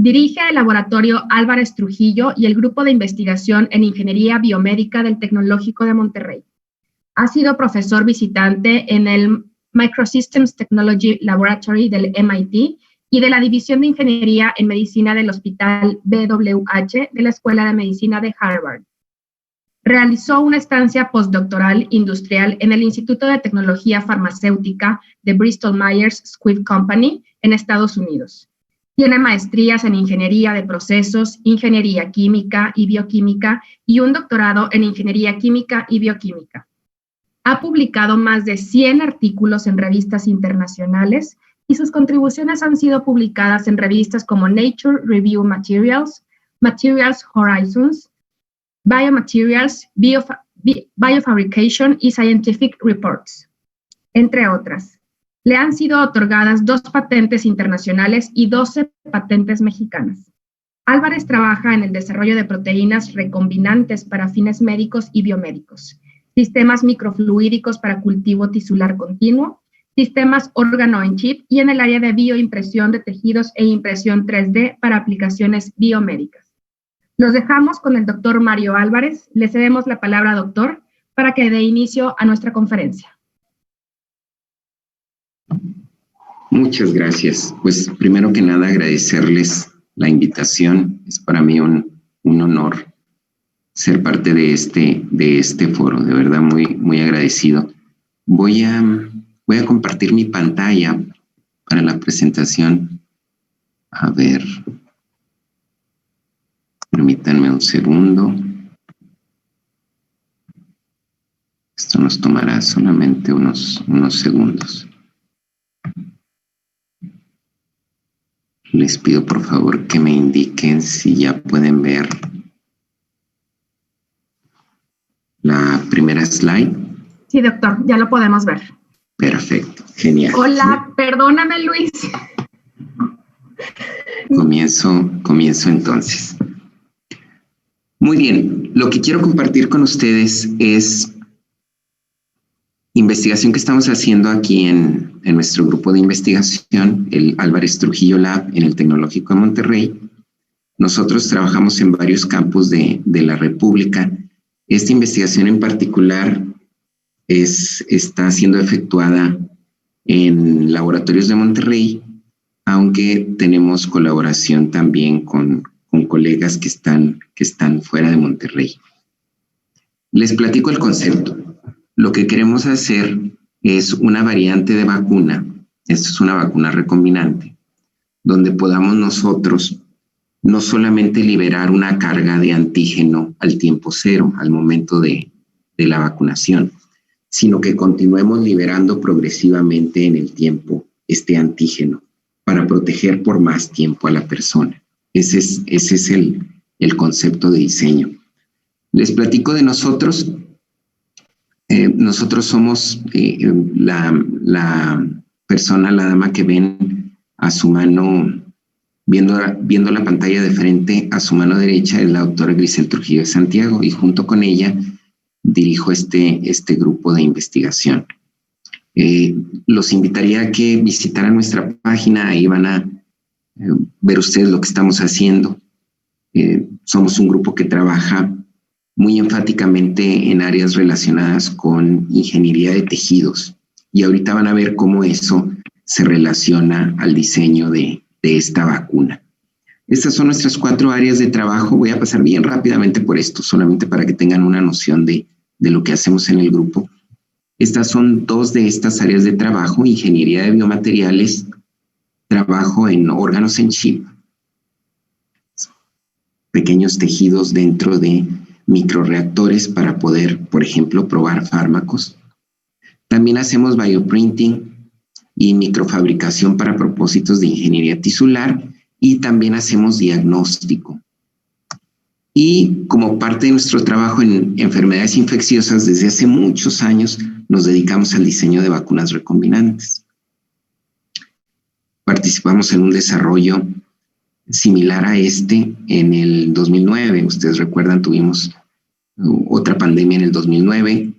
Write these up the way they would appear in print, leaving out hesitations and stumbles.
Dirige el Laboratorio Álvarez Trujillo y el Grupo de Investigación en Ingeniería Biomédica del Tecnológico de Monterrey. Ha sido profesor visitante en el Microsystems Technology Laboratory del MIT y de la División de Ingeniería en Medicina del Hospital BWH de la Escuela de Medicina de Harvard. Realizó una estancia postdoctoral industrial en el Instituto de Tecnología Farmacéutica de Bristol Myers Squibb Company en Estados Unidos. Tiene maestrías en Ingeniería de Procesos, Ingeniería Química y Bioquímica y un doctorado en Ingeniería Química y Bioquímica. Ha publicado más de 100 artículos en revistas internacionales y sus contribuciones han sido publicadas en revistas como Nature Review Materials, Materials Horizons, Biomaterials, Biofabrication y Scientific Reports, entre otras. Le han sido otorgadas 2 patentes internacionales y 12 patentes mexicanas. Álvarez trabaja en el desarrollo de proteínas recombinantes para fines médicos y biomédicos, sistemas microfluídicos para cultivo tisular continuo, sistemas órgano-en-chip y en el área de bioimpresión de tejidos e impresión 3D para aplicaciones biomédicas. Los dejamos con el doctor Mario Álvarez. Le cedemos la palabra, doctor, para que dé inicio a nuestra conferencia. Muchas gracias. Pues primero que nada agradecerles la invitación. Es para mí un honor ser parte de este foro. De verdad muy agradecido. Voy a compartir mi pantalla para la presentación. A ver, permítanme un segundo. Esto nos tomará solamente unos segundos. Les pido por favor que me indiquen si ya pueden ver la primera slide. Sí, doctor, ya lo podemos ver. Perfecto, genial. Hola, perdóname, Luis. Comienzo entonces. Muy bien, lo que quiero compartir con ustedes es investigación que estamos haciendo aquí en nuestro grupo de investigación, el Álvarez Trujillo Lab en el Tecnológico de Monterrey. Nosotros trabajamos en varios campus de la República. Esta investigación en particular está siendo efectuada en laboratorios de Monterrey, aunque tenemos colaboración también con colegas que están fuera de Monterrey. Les platico el concepto. Lo que queremos hacer es una variante de vacuna. Esto es una vacuna recombinante, donde podamos nosotros no solamente liberar una carga de antígeno al tiempo cero, al momento de la vacunación, sino que continuemos liberando progresivamente en el tiempo este antígeno para proteger por más tiempo a la persona. Ese es el concepto de diseño. Les platico de nosotros. Nosotros somos la persona, la dama que ven a su mano, viendo la pantalla de frente, a su mano derecha es la doctora Grisel Trujillo de Santiago, y junto con ella dirijo este grupo de investigación. Los invitaría a que visitaran nuestra página. Ahí van a ver ustedes lo que estamos haciendo. Somos un grupo que trabaja muy enfáticamente en áreas relacionadas con ingeniería de tejidos. Y ahorita van a ver cómo eso se relaciona al diseño de esta vacuna. Estas son nuestras 4 áreas de trabajo. Voy a pasar bien rápidamente por esto, solamente para que tengan una noción de lo que hacemos en el grupo. Estas son 2 de estas áreas de trabajo: ingeniería de biomateriales, trabajo en órganos en chip, pequeños tejidos dentro de microreactores para poder, por ejemplo, probar fármacos. También hacemos bioprinting y microfabricación para propósitos de ingeniería tisular, y también hacemos diagnóstico. Y como parte de nuestro trabajo en enfermedades infecciosas, desde hace muchos años nos dedicamos al diseño de vacunas recombinantes. Participamos en un desarrollo similar a este en el 2009. Ustedes recuerdan, tuvimos otra pandemia en el 2009.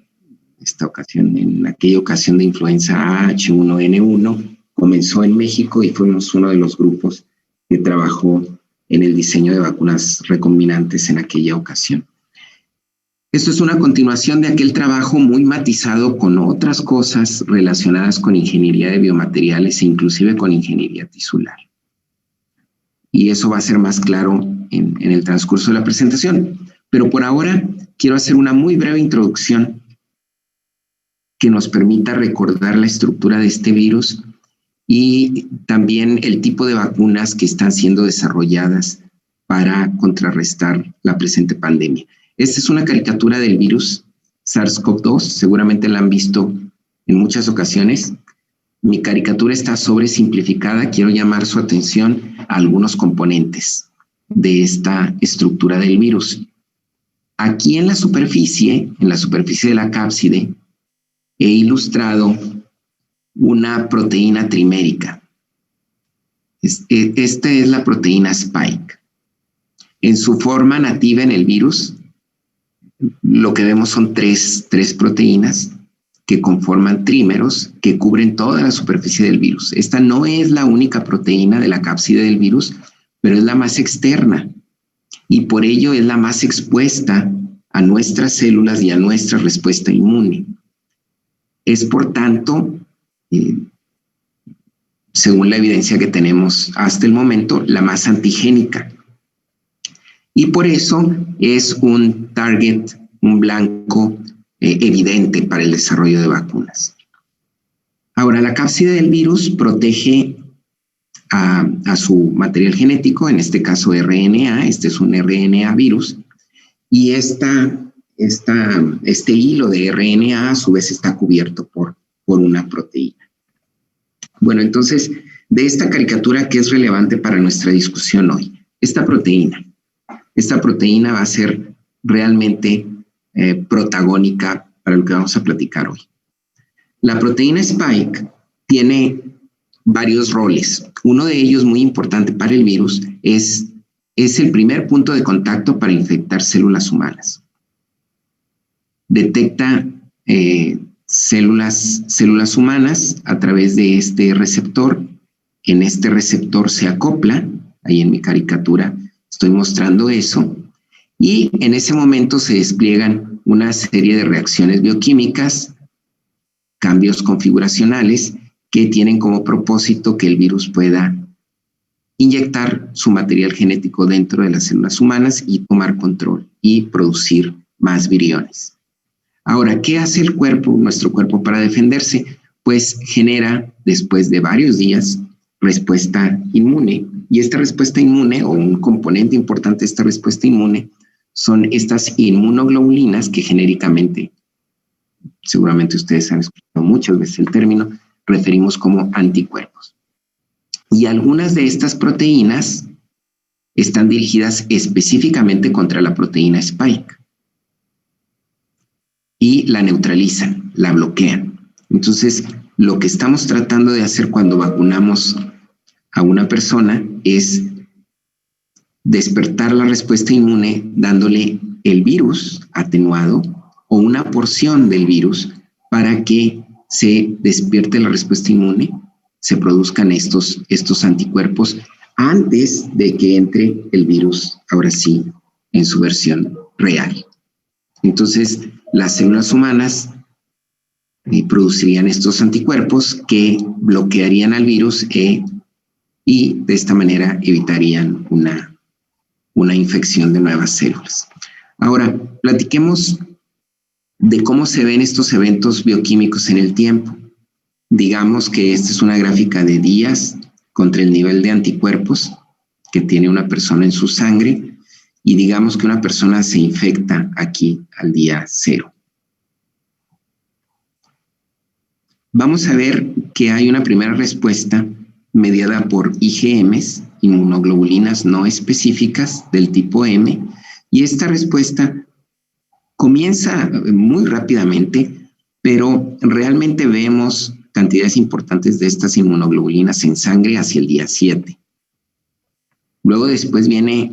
En aquella ocasión de influenza H1N1, comenzó en México y fuimos uno de los grupos que trabajó en el diseño de vacunas recombinantes en aquella ocasión. Esto es una continuación de aquel trabajo muy matizado con otras cosas relacionadas con ingeniería de biomateriales e inclusive con ingeniería tisular. Y eso va a ser más claro en el transcurso de la presentación. Pero por ahora quiero hacer una muy breve introducción que nos permita recordar la estructura de este virus y también el tipo de vacunas que están siendo desarrolladas para contrarrestar la presente pandemia. Esta es una caricatura del virus SARS-CoV-2, seguramente la han visto en muchas ocasiones. Mi caricatura está sobresimplificada, quiero llamar su atención a algunos componentes de esta estructura del virus. Aquí en la superficie de la cápside, he ilustrado una proteína trimérica. Esta es la proteína Spike. En su forma nativa en el virus, lo que vemos son tres proteínas que conforman trímeros que cubren toda la superficie del virus. Esta no es la única proteína de la cápside del virus, pero es la más externa y por ello es la más expuesta a nuestras células y a nuestra respuesta inmune. Es, por tanto, según la evidencia que tenemos hasta el momento, la más antigénica. Y por eso es un target, un blanco evidente para el desarrollo de vacunas. Ahora, la cápside del virus protege a su material genético, en este caso RNA, este es un RNA virus, y este hilo de RNA a su vez está cubierto por una proteína. Bueno, entonces, de esta caricatura, ¿qué es relevante para nuestra discusión hoy? Esta proteína va a ser realmente protagónica para lo que vamos a platicar hoy. La proteína Spike tiene varios roles. Uno de ellos, muy importante para el virus, es el primer punto de contacto para infectar células humanas. Detecta células humanas a través de este receptor. En este receptor se acopla, ahí en mi caricatura estoy mostrando eso, y en ese momento se despliegan una serie de reacciones bioquímicas, cambios configuracionales que tienen como propósito que el virus pueda inyectar su material genético dentro de las células humanas y tomar control y producir más viriones. Ahora, ¿qué hace el cuerpo, nuestro cuerpo, para defenderse? Pues genera, después de varios días, respuesta inmune. Y esta respuesta inmune, o un componente importante de esta respuesta inmune, son estas inmunoglobulinas que genéricamente, seguramente ustedes han escuchado muchas veces el término, referimos como anticuerpos. Y algunas de estas proteínas están dirigidas específicamente contra la proteína Spike y la neutralizan, la bloquean. Entonces, lo que estamos tratando de hacer cuando vacunamos a una persona es despertar la respuesta inmune dándole el virus atenuado o una porción del virus para que se despierte la respuesta inmune, se produzcan estos anticuerpos antes de que entre el virus, ahora sí, en su versión real. Entonces, las células humanas producirían estos anticuerpos que bloquearían al virus y de esta manera evitarían una infección de nuevas células. Ahora, platiquemos de cómo se ven estos eventos bioquímicos en el tiempo. Digamos que esta es una gráfica de días contra el nivel de anticuerpos que tiene una persona en su sangre y digamos que una persona se infecta aquí al día 0. Vamos a ver que hay una primera respuesta mediada por IgMs, inmunoglobulinas no específicas del tipo M, y esta respuesta comienza muy rápidamente, pero realmente vemos cantidades importantes de estas inmunoglobulinas en sangre hacia el día 7. Luego después viene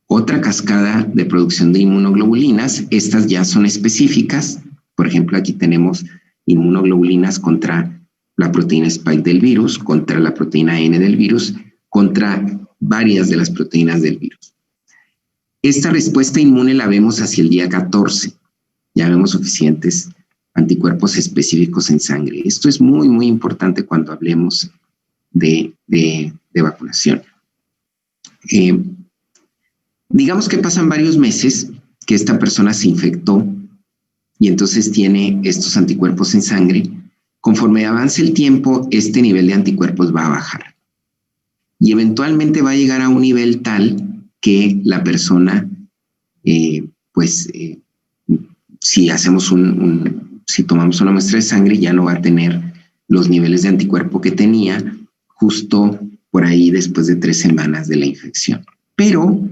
otra cascada de producción de inmunoglobulinas. Estas ya son específicas. Por ejemplo, aquí tenemos inmunoglobulinas contra la proteína Spike del virus, contra la proteína N del virus, contra varias de las proteínas del virus. Esta respuesta inmune la vemos hacia el día 14. Ya vemos suficientes anticuerpos específicos en sangre. Esto es muy, muy importante cuando hablemos de vacunación. Digamos que pasan varios meses que esta persona se infectó y entonces tiene estos anticuerpos en sangre. Conforme avance el tiempo, este nivel de anticuerpos va a bajar. Y eventualmente va a llegar a un nivel tal que la persona, si hacemos si tomamos una muestra de sangre, ya no va a tener los niveles de anticuerpo que tenía justo por ahí después de 3 semanas de la infección. Pero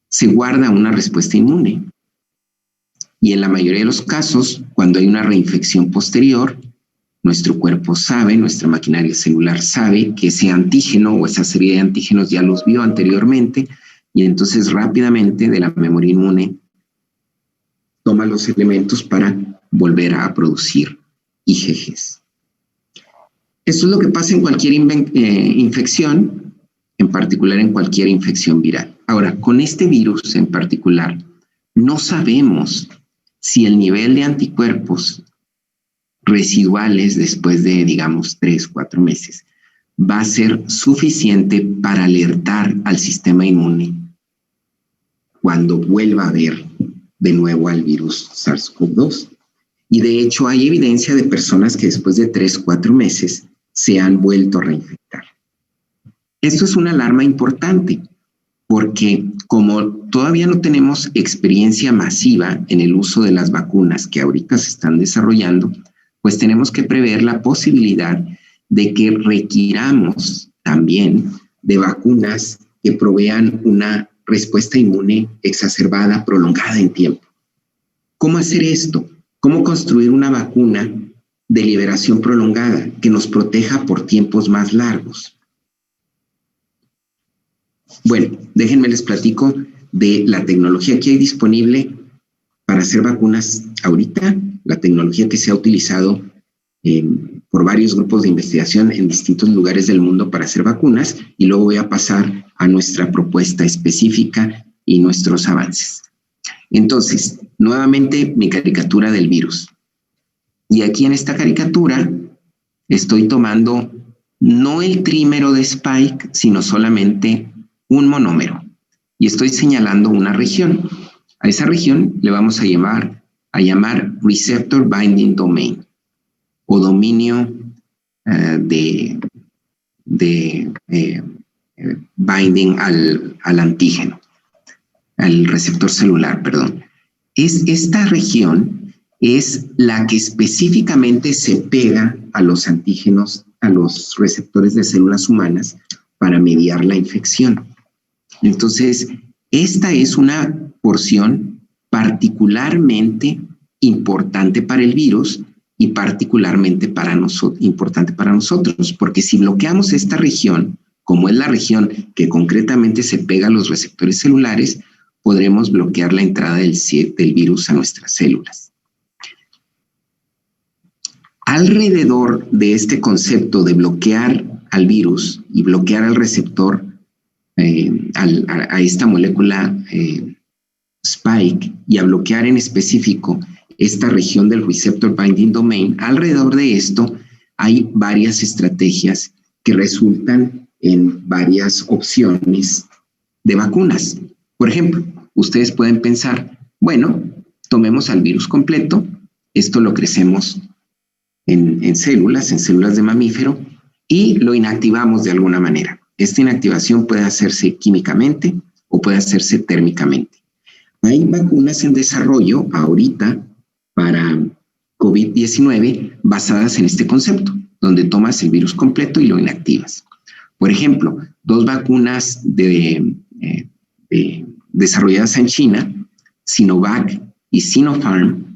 se guarda una respuesta inmune. Y en la mayoría de los casos, cuando hay una reinfección posterior, nuestro cuerpo sabe, nuestra maquinaria celular sabe que ese antígeno o esa serie de antígenos ya los vio anteriormente y entonces rápidamente de la memoria inmune toma los elementos para volver a producir IgGs. Esto es lo que pasa en cualquier infección, en particular en cualquier infección viral. Ahora, con este virus en particular, no sabemos si el nivel de anticuerpos residuales después de, digamos, 3 o 4 meses va a ser suficiente para alertar al sistema inmune cuando vuelva a ver de nuevo al virus SARS-CoV-2. Y de hecho hay evidencia de personas que después de 3 o 4 meses se han vuelto a reinfectar. Esto es una alarma importante porque como todavía no tenemos experiencia masiva en el uso de las vacunas que ahorita se están desarrollando, pues tenemos que prever la posibilidad de que requiramos también de vacunas que provean una respuesta inmune exacerbada, prolongada en tiempo. ¿Cómo hacer esto? ¿Cómo construir una vacuna de liberación prolongada que nos proteja por tiempos más largos? Bueno, déjenme les platico de la tecnología que hay disponible para hacer vacunas ahorita, la tecnología que se ha utilizado por varios grupos de investigación en distintos lugares del mundo para hacer vacunas, y luego voy a pasar a nuestra propuesta específica y nuestros avances. Entonces, nuevamente mi caricatura del virus. Y aquí en esta caricatura estoy tomando no el trímero de Spike, sino solamente un monómero. Y estoy señalando una región. A esa región le vamos a llamar Receptor Binding Domain o dominio binding al antígeno, al receptor celular, perdón. Esta región es la que específicamente se pega a los antígenos, a los receptores de células humanas para mediar la infección. Entonces, esta es una porción particularmente importante para el virus y particularmente importante para nosotros, porque si bloqueamos esta región, como es la región que concretamente se pega a los receptores celulares, podremos bloquear la entrada del virus a nuestras células. Alrededor de este concepto de bloquear al virus y bloquear al receptor, a esta molécula Spike, y a bloquear en específico esta región del Receptor Binding Domain, alrededor de esto hay varias estrategias que resultan en varias opciones de vacunas. Por ejemplo, ustedes pueden pensar, bueno, tomemos al virus completo, esto lo crecemos en células de mamífero y lo inactivamos de alguna manera. Esta inactivación puede hacerse químicamente o puede hacerse térmicamente. Hay vacunas en desarrollo ahorita para COVID-19 basadas en este concepto, donde tomas el virus completo y lo inactivas. Por ejemplo, 2 vacunas desarrolladas en China, Sinovac y Sinopharm,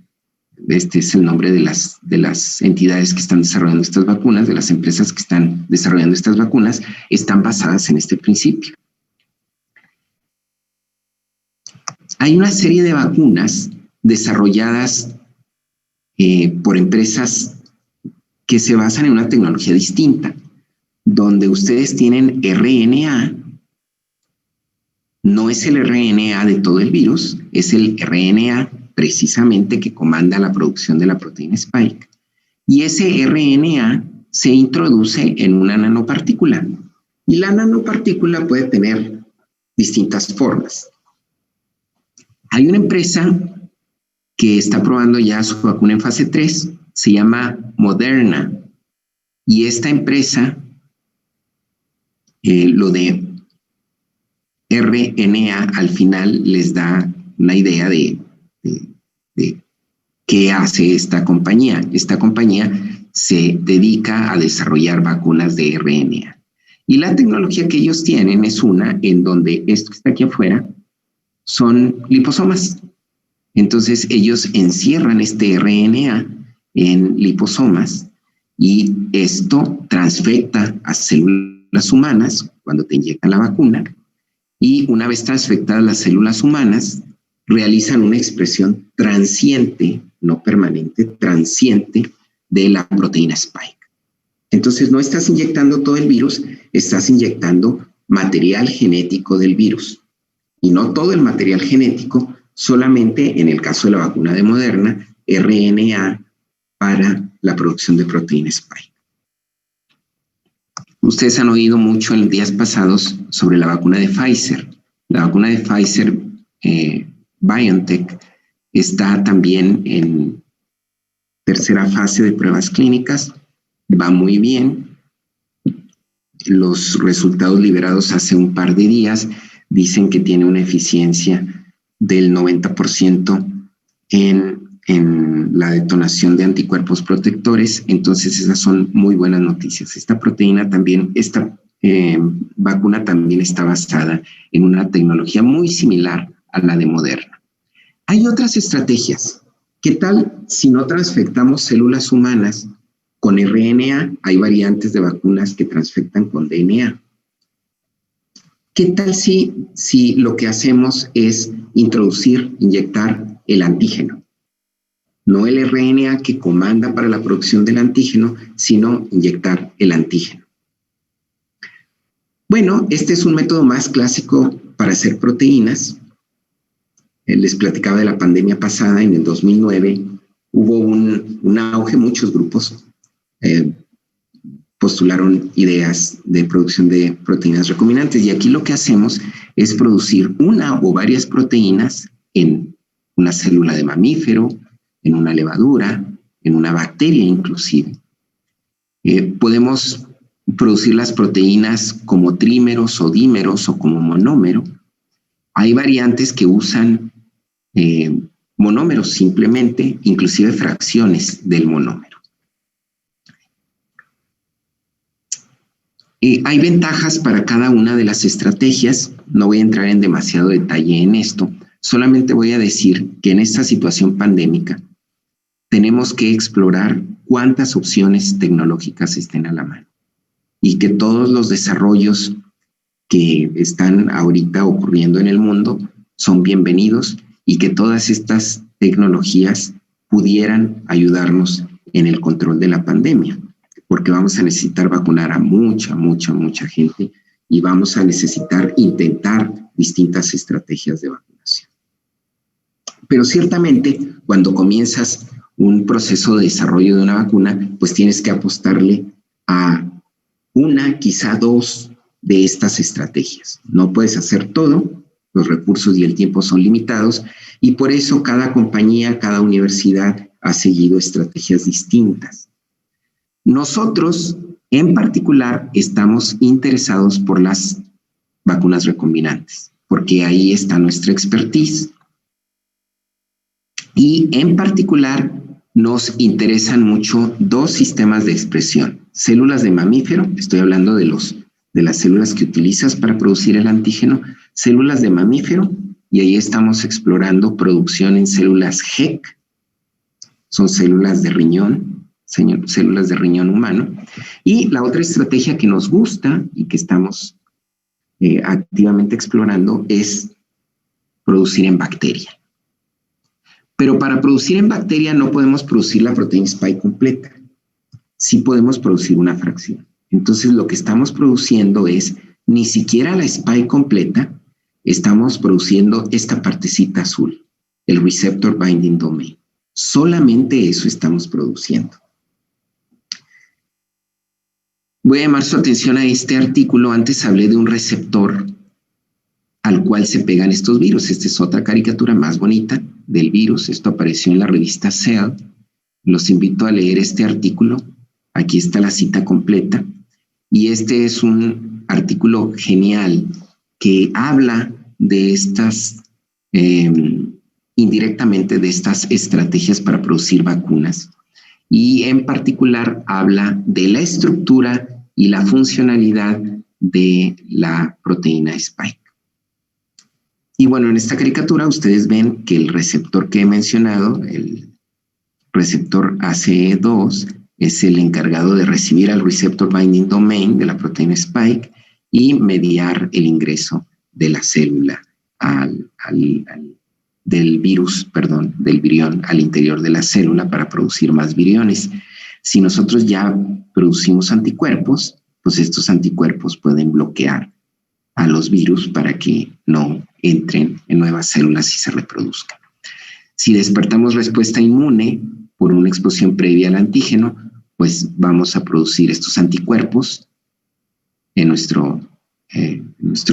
este es el nombre de las entidades que están desarrollando estas vacunas, de las empresas que están desarrollando estas vacunas, están basadas en este principio. Hay una serie de vacunas desarrolladas por empresas que se basan en una tecnología distinta, donde ustedes tienen RNA no es el RNA de todo el virus, es el RNA precisamente que comanda la producción de la proteína spike. Y ese RNA se introduce en una nanopartícula. Y la nanopartícula puede tener distintas formas. Hay una empresa que está probando ya su vacuna en fase 3, se llama Moderna. Y esta empresa, lo de RNA al final les da una idea de qué hace esta compañía. Esta compañía se dedica a desarrollar vacunas de RNA. Y la tecnología que ellos tienen es una en donde esto que está aquí afuera son liposomas. Entonces ellos encierran este RNA en liposomas y esto transfecta a células humanas cuando te inyectan la vacuna, y una vez transfectadas las células humanas realizan una expresión transiente, no permanente, transiente de la proteína spike. Entonces no estás inyectando todo el virus, estás inyectando material genético del virus. Y no todo el material genético, solamente en el caso de la vacuna de Moderna, RNA para la producción de proteína spike. Ustedes han oído mucho en los días pasados sobre la vacuna de Pfizer. La vacuna de Pfizer BioNTech está también en tercera fase de pruebas clínicas. Va muy bien. Los resultados liberados hace un par de días dicen que tiene una eficiencia del 90% en la detonación de anticuerpos protectores. Entonces esas son muy buenas noticias. Esta proteína también, esta vacuna también está basada en una tecnología muy similar a la de Moderna. Hay otras estrategias. ¿Qué tal si no transfectamos células humanas con RNA? Hay variantes de vacunas que transfectan con DNA. ¿Qué tal si lo que hacemos es inyectar el antígeno? No el RNA que comanda para la producción del antígeno, sino inyectar el antígeno. Bueno, este es un método más clásico para hacer proteínas. Les platicaba de la pandemia pasada, en el 2009 hubo un auge, muchos grupos postularon ideas de producción de proteínas recombinantes, y aquí lo que hacemos es producir una o varias proteínas en una célula de mamífero, en una levadura, en una bacteria inclusive. Podemos producir las proteínas como trímeros o dímeros o como monómero. Hay variantes que usan monómeros simplemente, inclusive fracciones del monómero. Hay ventajas para cada una de las estrategias. No voy a entrar en demasiado detalle en esto. Solamente voy a decir que en esta situación pandémica tenemos que explorar cuántas opciones tecnológicas estén a la mano y que todos los desarrollos que están ahorita ocurriendo en el mundo son bienvenidos y que todas estas tecnologías pudieran ayudarnos en el control de la pandemia, porque vamos a necesitar vacunar a mucha gente y vamos a necesitar intentar distintas estrategias de vacunación. Pero ciertamente, cuando comienzas un proceso de desarrollo de una vacuna, pues tienes que apostarle a una, quizá dos de estas estrategias. No puedes hacer todo, los recursos y el tiempo son limitados, y por eso cada compañía, cada universidad ha seguido estrategias distintas. Nosotros, en particular, estamos interesados por las vacunas recombinantes, porque ahí está nuestra expertise. Y en particular, nos interesan mucho dos sistemas de expresión. Células de mamífero, estoy hablando de las células que utilizas para producir el antígeno, células de mamífero, y ahí estamos explorando producción en células HEC, son células de riñón, células de riñón humano. Y la otra estrategia que nos gusta y que estamos activamente explorando es producir en bacteria. Pero para producir en bacteria no podemos producir la proteína spike completa. Sí podemos producir una fracción. Entonces lo que estamos produciendo es ni siquiera la spike completa, estamos produciendo esta partecita azul, el Receptor Binding Domain. Solamente eso estamos produciendo. Voy a llamar su atención a este artículo. Antes hablé de un receptor al cual se pegan estos virus. Esta es otra caricatura más bonita del virus. Esto apareció en la revista Cell. Los invito a leer este artículo. Aquí está la cita completa. Y este es un artículo genial que habla de estas, indirectamente de estas estrategias para producir vacunas. Y en particular habla de la estructura y la funcionalidad de la proteína Spike. Y bueno, en esta caricatura ustedes ven que el receptor que he mencionado, el receptor ACE2, es el encargado de recibir al Receptor Binding Domain de la proteína Spike y mediar el ingreso de la célula del virión al interior de la célula para producir más viriones. Si nosotros ya producimos anticuerpos, pues estos anticuerpos pueden bloquear a los virus para que no entren en nuevas células y se reproduzcan. Si despertamos respuesta inmune por una exposición previa al antígeno, pues vamos a producir estos anticuerpos en nuestro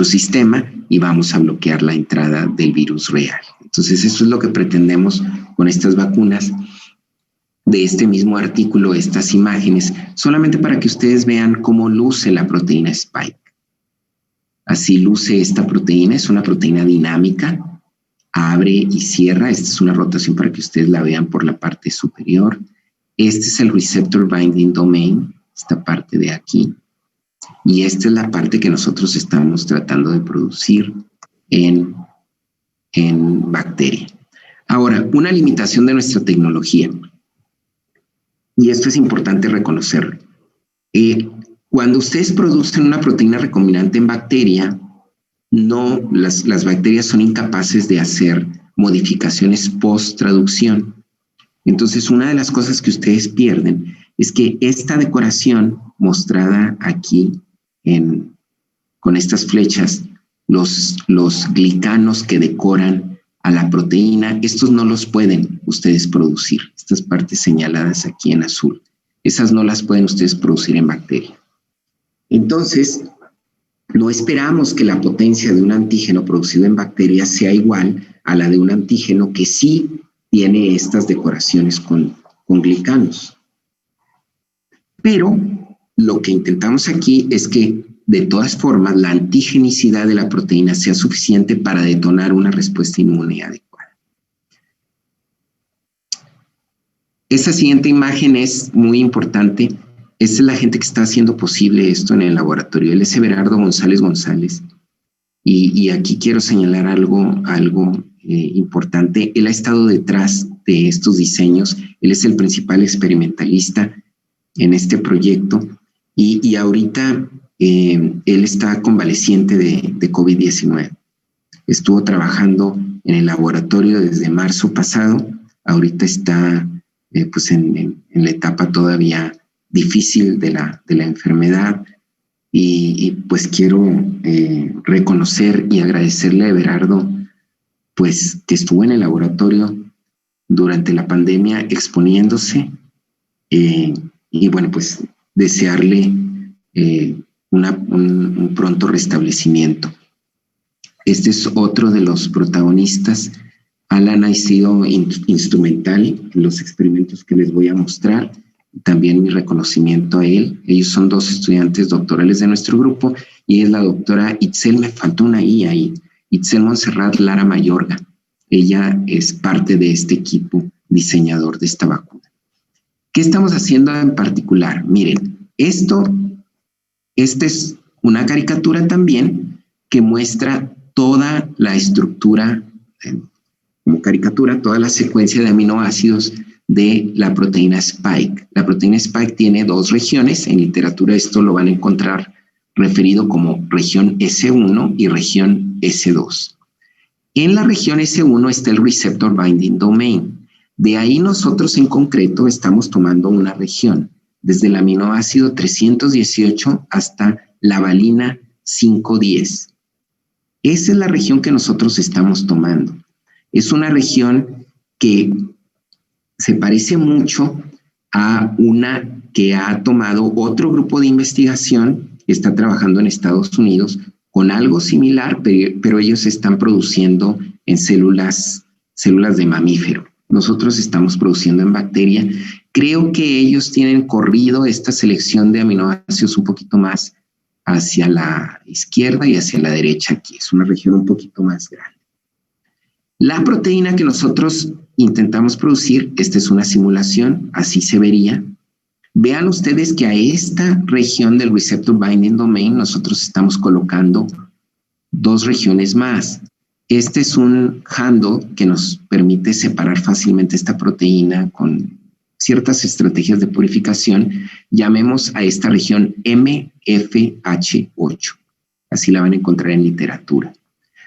sistema y vamos a bloquear la entrada del virus real. Entonces, eso es lo que pretendemos con estas vacunas. De este mismo artículo, estas imágenes, solamente para que ustedes vean cómo luce la proteína Spike. Así luce esta proteína, es una proteína dinámica, abre y cierra. Esta es una rotación para que ustedes la vean por la parte superior. Este es el Receptor Binding Domain, esta parte de aquí. Y esta es la parte que nosotros estamos tratando de producir en bacteria. Ahora, una limitación de nuestra tecnología. Y esto es importante reconocerlo. Cuando ustedes producen una proteína recombinante en bacteria, las bacterias son incapaces de hacer modificaciones post-traducción. Entonces, una de las cosas que ustedes pierden es que esta decoración mostrada aquí con estas flechas, los glicanos que decoran a la proteína, estos no los pueden ustedes producir. Estas partes señaladas aquí en azul, esas no las pueden ustedes producir en bacteria. Entonces, no esperamos que la potencia de un antígeno producido en bacteria sea igual a la de un antígeno que sí tiene estas decoraciones con glicanos. Pero lo que intentamos aquí es que, de todas formas, la antigenicidad de la proteína sea suficiente para detonar una respuesta inmune adecuada. Esta siguiente imagen es muy importante. Esta es la gente que está haciendo posible esto en el laboratorio. Él es Everardo González González. Y aquí quiero señalar algo importante. Él ha estado detrás de estos diseños. Él es el principal experimentalista en este proyecto. Y ahorita él está convaleciente de COVID-19. Estuvo trabajando en el laboratorio desde marzo pasado. Ahorita está pues en la etapa todavía difícil de la enfermedad. Y pues quiero reconocer y agradecerle a Everardo, pues que estuvo en el laboratorio durante la pandemia exponiéndose. Y bueno, pues desearle un pronto restablecimiento. Este es otro de los protagonistas. Alan ha sido instrumental en los experimentos que les voy a mostrar. También mi reconocimiento a él. Ellos son dos estudiantes doctorales de nuestro grupo y es la doctora Itzel, me faltó una I ahí, Itzel Montserrat Lara Mayorga. Ella es parte de este equipo diseñador de esta vacuna. ¿Qué estamos haciendo en particular? Miren, esta es una caricatura también que muestra toda la estructura, como caricatura, toda la secuencia de aminoácidos de la proteína Spike. La proteína Spike tiene dos regiones. En literatura esto lo van a encontrar referido como región S1 y región S2. En la región S1 está el Receptor Binding Domain. De ahí nosotros en concreto estamos tomando una región, desde el aminoácido 318 hasta la valina 510. Esa es la región que nosotros estamos tomando. Es una región que se parece mucho a una que ha tomado otro grupo de investigación que está trabajando en Estados Unidos con algo similar, pero ellos están produciendo en células de mamífero. Nosotros estamos produciendo en bacteria. Creo que ellos tienen corrido esta selección de aminoácidos un poquito más hacia la izquierda y hacia la derecha aquí. Es una región un poquito más grande. La proteína que nosotros intentamos producir, esta es una simulación, así se vería. Vean ustedes que a esta región del Receptor Binding Domain nosotros estamos colocando dos regiones más. Este es un handle que nos permite separar fácilmente esta proteína con ciertas estrategias de purificación. Llamemos a esta región MFH8. Así la van a encontrar en literatura.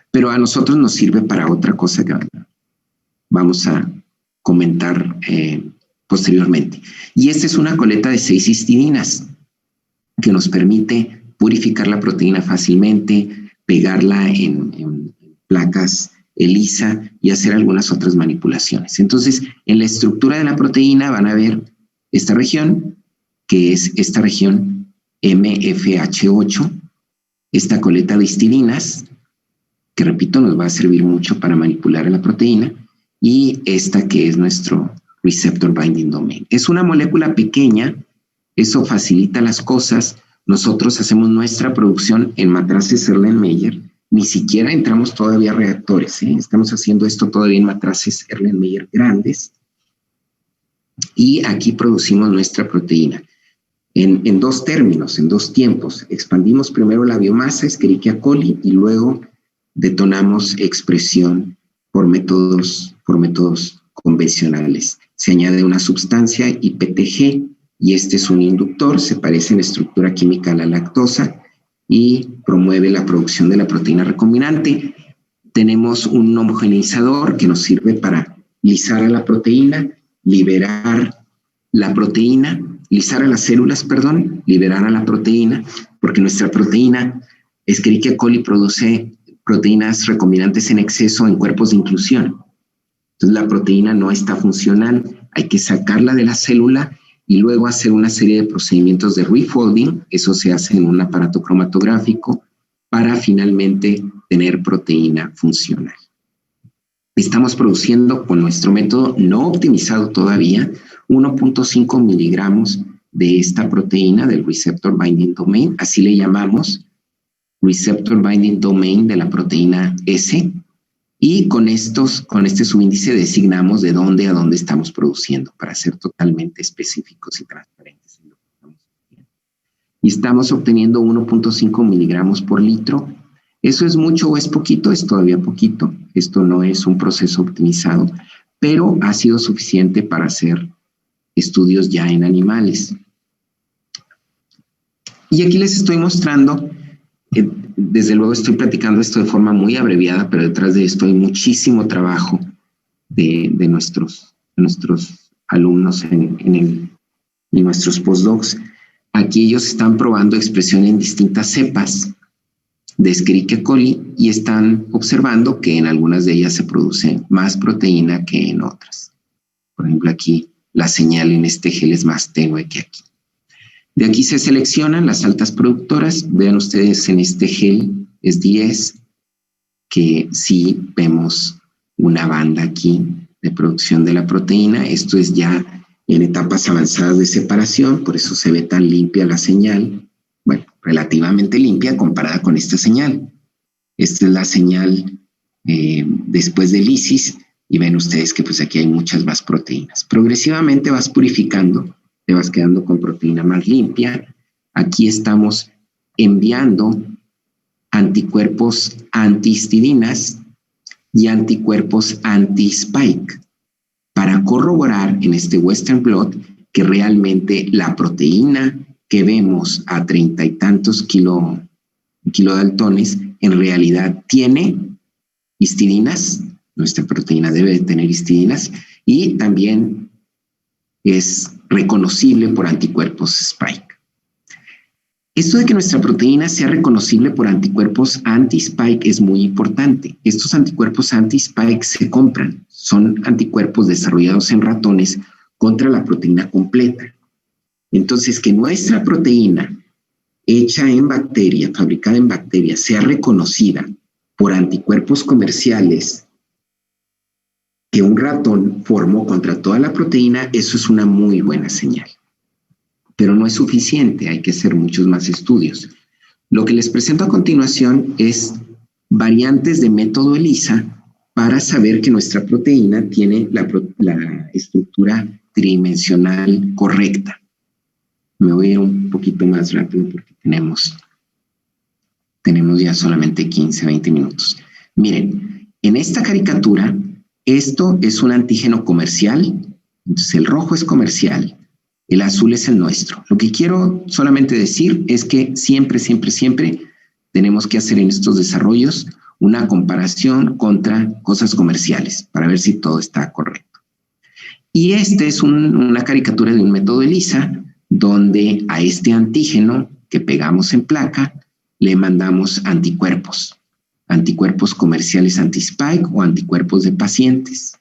Pero a nosotros nos sirve para otra cosa que vamos a comentar posteriormente. Y esta es una coleta de 6 histidinas que nos permite purificar la proteína fácilmente, pegarla en placas ELISA y hacer algunas otras manipulaciones. Entonces, en la estructura de la proteína van a ver esta región, que es esta región MFH8, esta coleta de histidinas, que repito, nos va a servir mucho para manipular a la proteína, y esta que es nuestro Receptor Binding Domain. Es una molécula pequeña, eso facilita las cosas. Nosotros hacemos nuestra producción en matraces Erlenmeyer, ni siquiera entramos todavía a reactores, ¿eh? Estamos haciendo esto todavía en matraces Erlenmeyer grandes, y aquí producimos nuestra proteína. En dos términos, en dos tiempos. Expandimos primero la biomasa, Escherichia coli, y luego detonamos expresión por métodos convencionales. Se añade una sustancia IPTG, y este es un inductor, se parece en estructura química a la lactosa y promueve la producción de la proteína recombinante. Tenemos un homogeneizador que nos sirve para lisar a la proteína, liberar la proteína, lisar a las células, perdón, liberar a la proteína, porque nuestra proteína, Escherichia coli, produce proteínas recombinantes en exceso en cuerpos de inclusión. Entonces la proteína no está funcional, hay que sacarla de la célula y luego hacer una serie de procedimientos de refolding, eso se hace en un aparato cromatográfico, para finalmente tener proteína funcional. Estamos produciendo con nuestro método no optimizado todavía 1.5 miligramos de esta proteína del Receptor Binding Domain, así le llamamos, Receptor Binding Domain de la proteína S, y con este subíndice designamos de dónde a dónde estamos produciendo para ser totalmente específicos y transparentes en lo que estamos haciendo. Y estamos obteniendo 1.5 miligramos por litro. ¿Eso es mucho o es poquito? Es todavía poquito. Esto no es un proceso optimizado, pero ha sido suficiente para hacer estudios ya en animales. Y aquí les estoy mostrando, desde luego estoy platicando esto de forma muy abreviada, pero detrás de esto hay muchísimo trabajo de nuestros alumnos y nuestros postdocs. Aquí ellos están probando expresión en distintas cepas de Escherichia coli y están observando que en algunas de ellas se produce más proteína que en otras. Por ejemplo, aquí la señal en este gel es más tenue que aquí. De aquí se seleccionan las altas productoras. Vean ustedes en este gel es 10, que sí vemos una banda aquí de producción de la proteína. Esto es ya en etapas avanzadas de separación, por eso se ve tan limpia la señal. Bueno, relativamente limpia comparada con esta señal. Esta es la señal después de lisis y ven ustedes que pues aquí hay muchas más proteínas. Progresivamente vas purificando, te vas quedando con proteína más limpia. Aquí estamos enviando anticuerpos antihistidinas y anticuerpos anti-spike para corroborar en este Western blot que realmente la proteína que vemos a 30 y tantos kilodaltones en realidad tiene histidinas. Nuestra proteína debe de tener histidinas y también es reconocible por anticuerpos spike. Esto de que nuestra proteína sea reconocible por anticuerpos anti-spike es muy importante. Estos anticuerpos anti-spike se compran. Son anticuerpos desarrollados en ratones contra la proteína completa. Entonces, que nuestra proteína hecha en bacteria, fabricada en bacteria, sea reconocida por anticuerpos comerciales que un ratón formó contra toda la proteína, eso es una muy buena señal. Pero no es suficiente, hay que hacer muchos más estudios. Lo que les presento a continuación es variantes de método ELISA para saber que nuestra proteína tiene la estructura tridimensional correcta. Me voy a ir un poquito más rápido porque tenemos ya solamente 15, 20 minutos. Miren, en esta caricatura, esto es un antígeno comercial, entonces el rojo es comercial, el azul es el nuestro. Lo que quiero solamente decir es que siempre tenemos que hacer en estos desarrollos una comparación contra cosas comerciales para ver si todo está correcto. Y este es una caricatura de un método ELISA donde a este antígeno que pegamos en placa le mandamos anticuerpos comerciales anti-spike o anticuerpos de pacientes.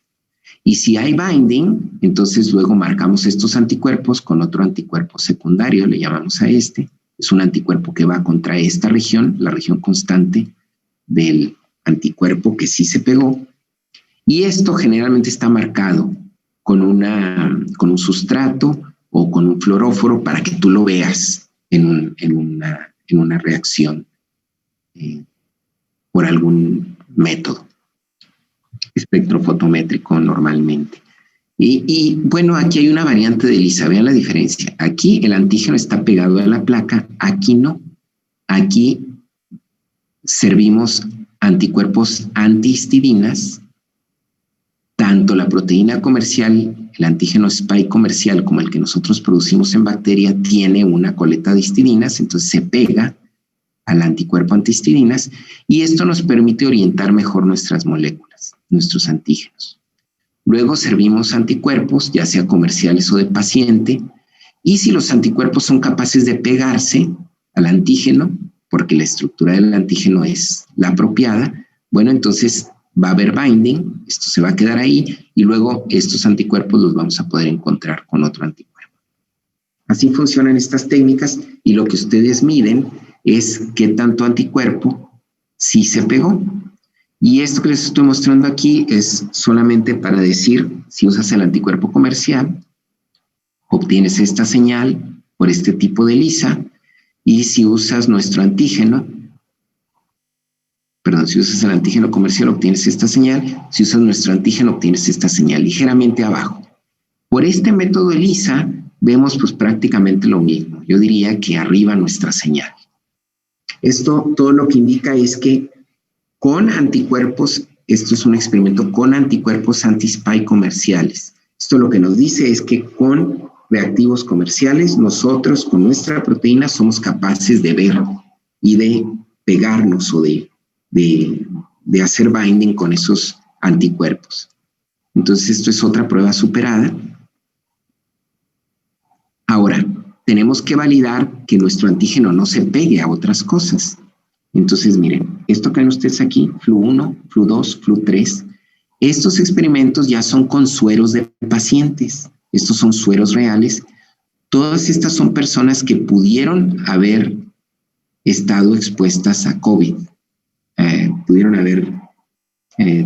Y si hay binding, entonces luego marcamos estos anticuerpos con otro anticuerpo secundario, le llamamos a este. Es un anticuerpo que va contra esta región, la región constante del anticuerpo que sí se pegó. Y esto generalmente está marcado con un sustrato o con un fluoróforo para que tú lo veas en una reacción por algún método espectrofotométrico normalmente. Y bueno, aquí hay una variante de ELISA, vean la diferencia. Aquí el antígeno está pegado a la placa, aquí no. Aquí servimos anticuerpos antihistidinas, tanto la proteína comercial, el antígeno spike comercial, como el que nosotros producimos en bacteria, tiene una coleta de histidinas, entonces se pega al anticuerpo antihistidinas, y esto nos permite orientar mejor nuestras moléculas, nuestros antígenos. Luego servimos anticuerpos, ya sea comerciales o de paciente, y si los anticuerpos son capaces de pegarse al antígeno, porque la estructura del antígeno es la apropiada, bueno, entonces va a haber binding, esto se va a quedar ahí, y luego estos anticuerpos los vamos a poder encontrar con otro anticuerpo. Así funcionan estas técnicas, y lo que ustedes miden es qué tanto anticuerpo sí se pegó. Y esto que les estoy mostrando aquí es solamente para decir, si usas el anticuerpo comercial, obtienes esta señal por este tipo de ELISA, y si usas nuestro antígeno, si usas el antígeno comercial obtienes esta señal, si usas nuestro antígeno obtienes esta señal ligeramente abajo. Por este método ELISA vemos pues prácticamente lo mismo. Yo diría que arriba nuestra señal. Esto todo lo que indica es que con anticuerpos, esto es un experimento con anticuerpos anti-spike comerciales. Esto lo que nos dice es que con reactivos comerciales, nosotros con nuestra proteína somos capaces de ver y de pegarnos o de hacer binding con esos anticuerpos. Entonces esto es otra prueba superada. Ahora, tenemos que validar que nuestro antígeno no se pegue a otras cosas. Entonces, miren, esto que ven ustedes aquí, FLU1, FLU2, FLU3, estos experimentos ya son con sueros de pacientes. Estos son sueros reales. Todas estas son personas que pudieron haber estado expuestas a COVID. Pudieron haber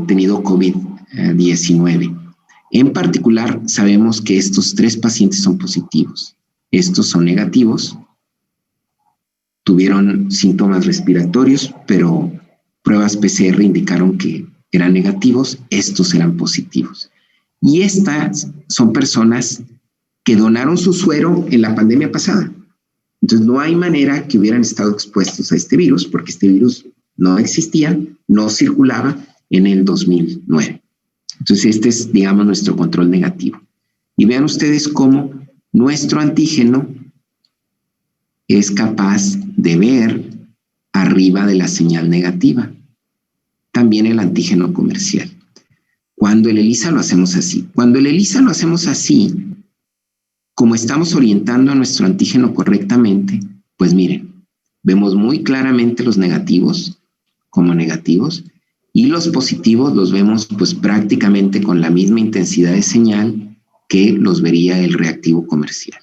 tenido COVID-19. En particular, sabemos que estos 3 pacientes son positivos. Estos son negativos. Tuvieron síntomas respiratorios, pero pruebas PCR indicaron que eran negativos. Estos eran positivos. Y estas son personas que donaron su suero en la pandemia pasada. Entonces, no hay manera que hubieran estado expuestos a este virus, porque este virus no existía, no circulaba en el 2009. Entonces, este es, digamos, nuestro control negativo. Y vean ustedes cómo nuestro antígeno es capaz de ver arriba de la señal negativa. También el antígeno comercial. Cuando el ELISA lo hacemos así. Cuando el ELISA lo hacemos así, como estamos orientando a nuestro antígeno correctamente, pues miren, Vemos muy claramente los negativos como negativos y los positivos los vemos pues prácticamente con la misma intensidad de señal que los vería el reactivo comercial.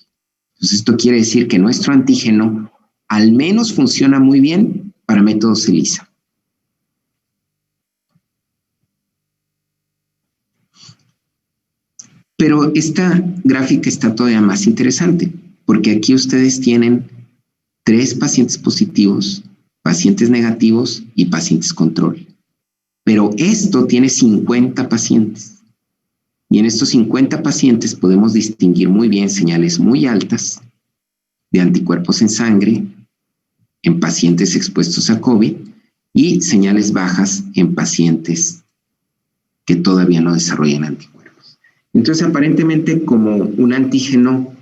Entonces esto quiere decir que nuestro antígeno al menos funciona muy bien para métodos ELISA. Pero esta gráfica está todavía más interesante, porque aquí ustedes tienen 3 pacientes positivos, pacientes negativos y pacientes control. Pero esto tiene 50 pacientes. Y en estos 50 pacientes podemos distinguir muy bien señales muy altas de anticuerpos en sangre en pacientes expuestos a COVID y señales bajas en pacientes que todavía no desarrollan anticuerpos. Entonces, aparentemente, como un antígeno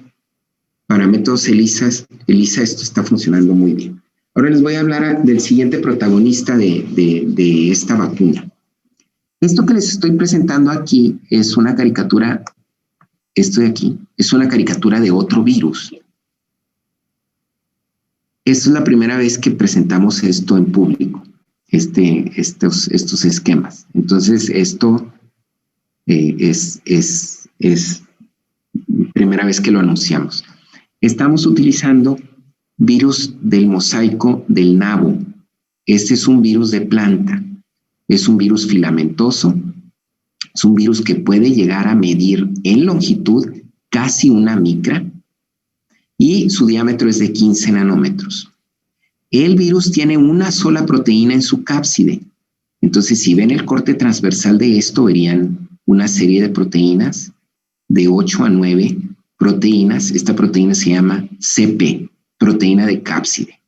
para métodos ELISA, esto está funcionando muy bien. Ahora les voy a hablar del siguiente protagonista de esta vacuna. Esto que les estoy presentando aquí es una caricatura, esto de aquí, es una caricatura de otro virus. Esta es la primera vez que presentamos esto en público, estos esquemas. Entonces, esto es primera vez que lo anunciamos. Estamos utilizando virus del mosaico del nabo. Este es un virus de planta. Es un virus filamentoso. Es un virus que puede llegar a medir en longitud casi 1 micra y su diámetro es de 15 nanómetros. El virus tiene una sola proteína en su cápside. Entonces, si ven el corte transversal de esto, verían una serie de proteínas de 8 a 9 proteínas. Esta proteína se llama CP, proteína de cápside.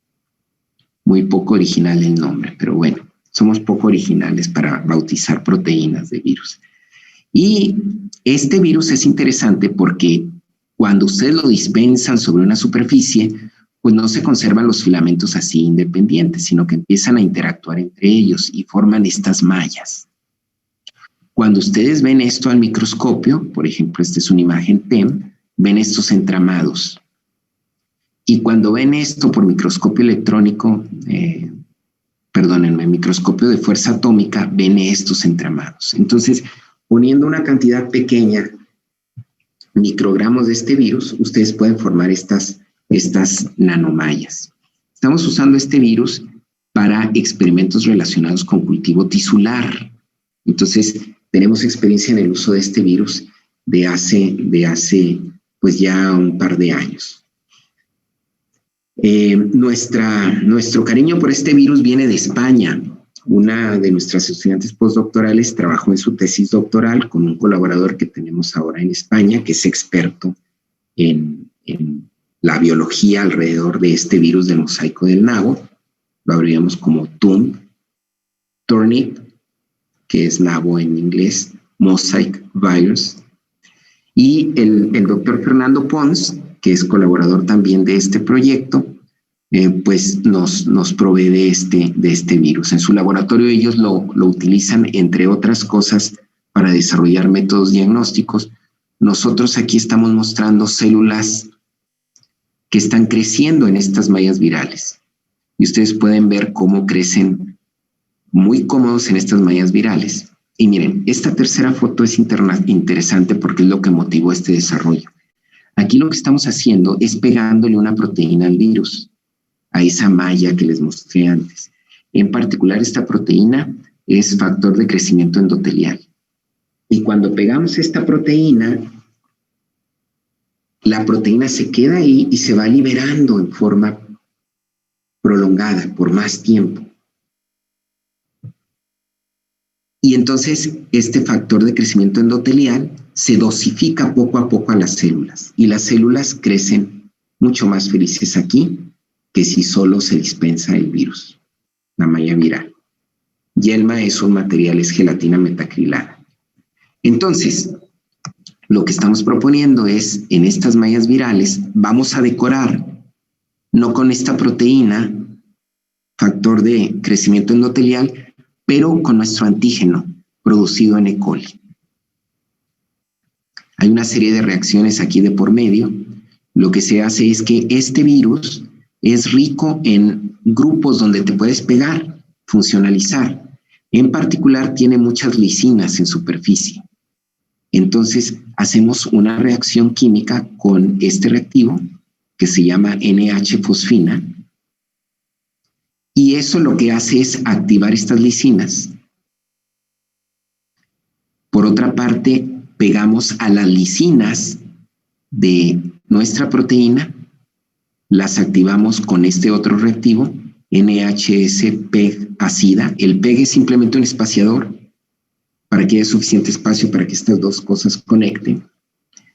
Muy poco original el nombre, pero bueno, somos poco originales para bautizar proteínas de virus. Y este virus es interesante porque cuando ustedes lo dispensan sobre una superficie, pues no se conservan los filamentos así independientes, sino que empiezan a interactuar entre ellos y forman estas mallas. Cuando ustedes ven esto al microscopio, por ejemplo, esta es una imagen TEM, ven estos entramados. Y cuando ven esto por microscopio electrónico, microscopio de fuerza atómica, ven estos entramados. Entonces, poniendo una cantidad pequeña, microgramos de este virus, ustedes pueden formar estas nanomallas. Estamos usando este virus para experimentos relacionados con cultivo tisular. Entonces, tenemos experiencia en el uso de este virus de hace pues ya un par de años. Nuestro cariño por este virus viene de España. Una de nuestras estudiantes postdoctorales trabajó en su tesis doctoral con un colaborador que tenemos ahora en España, que es experto en la biología alrededor de este virus del mosaico del nabo. Lo abreviamos como turnip, que es nabo en inglés, mosaic virus. Y el doctor Fernando Pons, que es colaborador también de este proyecto, pues nos provee de este virus. En su laboratorio ellos lo utilizan, entre otras cosas, para desarrollar métodos diagnósticos. Nosotros aquí estamos mostrando células que están creciendo en estas mallas virales. Y ustedes pueden ver cómo crecen muy cómodos en estas mallas virales. Y miren, esta tercera foto es interesante porque es lo que motivó este desarrollo. Aquí lo que estamos haciendo es pegándole una proteína al virus, a esa malla que les mostré antes. En particular, esta proteína es factor de crecimiento endotelial. Y cuando pegamos esta proteína, la proteína se queda ahí y se va liberando en forma prolongada por más tiempo. Y entonces este factor de crecimiento endotelial se dosifica poco a poco a las células y las células crecen mucho más felices aquí que si solo se dispensa el virus, la malla viral. Yelma es un material, es gelatina metacrilada. Entonces, lo que estamos proponiendo es, en estas mallas virales, vamos a decorar, no con esta proteína, factor de crecimiento endotelial, pero con nuestro antígeno producido en E. coli. Hay una serie de reacciones aquí de por medio. Lo que se hace es que este virus es rico en grupos donde te puedes pegar, funcionalizar. En particular, tiene muchas lisinas en superficie. Entonces, hacemos una reacción química con este reactivo que se llama NH-fosfina, y eso lo que hace es activar estas lisinas. Por otra parte, pegamos a las lisinas de nuestra proteína, las activamos con este otro reactivo, NHS-PEG-acida. El PEG es simplemente un espaciador para que haya suficiente espacio para que estas dos cosas conecten.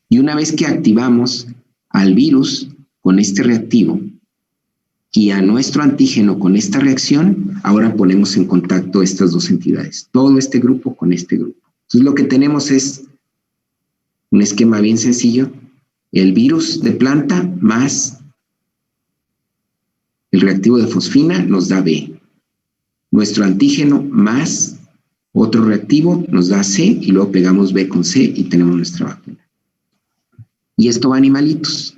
Y una vez que activamos al virus con este reactivo y a nuestro antígeno con esta reacción, ahora ponemos en contacto estas dos entidades, todo este grupo con este grupo. Entonces lo que tenemos es un esquema bien sencillo: el virus de planta más el reactivo de fosfina nos da B. Nuestro antígeno más otro reactivo nos da C, y luego pegamos B con C y tenemos nuestra vacuna. Y esto va a animalitos.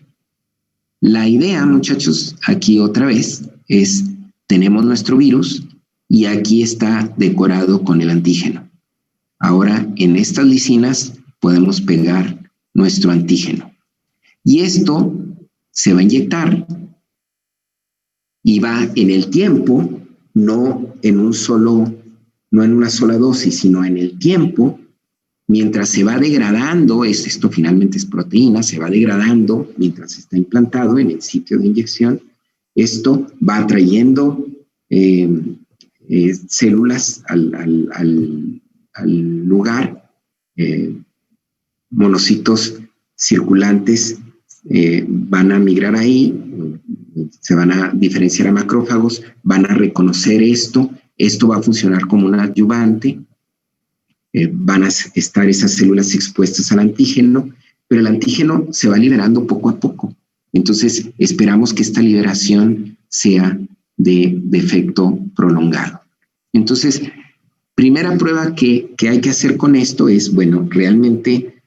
La idea, muchachos, aquí otra vez, es tenemos nuestro virus y aquí está decorado con el antígeno. Ahora, en estas lisinas podemos pegar nuestro antígeno. Y esto se va a inyectar y va en el tiempo, no en una sola dosis, sino en el tiempo, mientras se va degradando, esto finalmente es proteína, se va degradando mientras está implantado en el sitio de inyección. Esto va atrayendo células al lugar, monocitos circulantes van a migrar ahí, se van a diferenciar a macrófagos, van a reconocer esto va a funcionar como un adyuvante, van a estar esas células expuestas al antígeno, pero el antígeno se va liberando poco a poco. Entonces, esperamos que esta liberación sea de efecto prolongado. Entonces, primera prueba que hay que hacer con esto es, bueno, realmente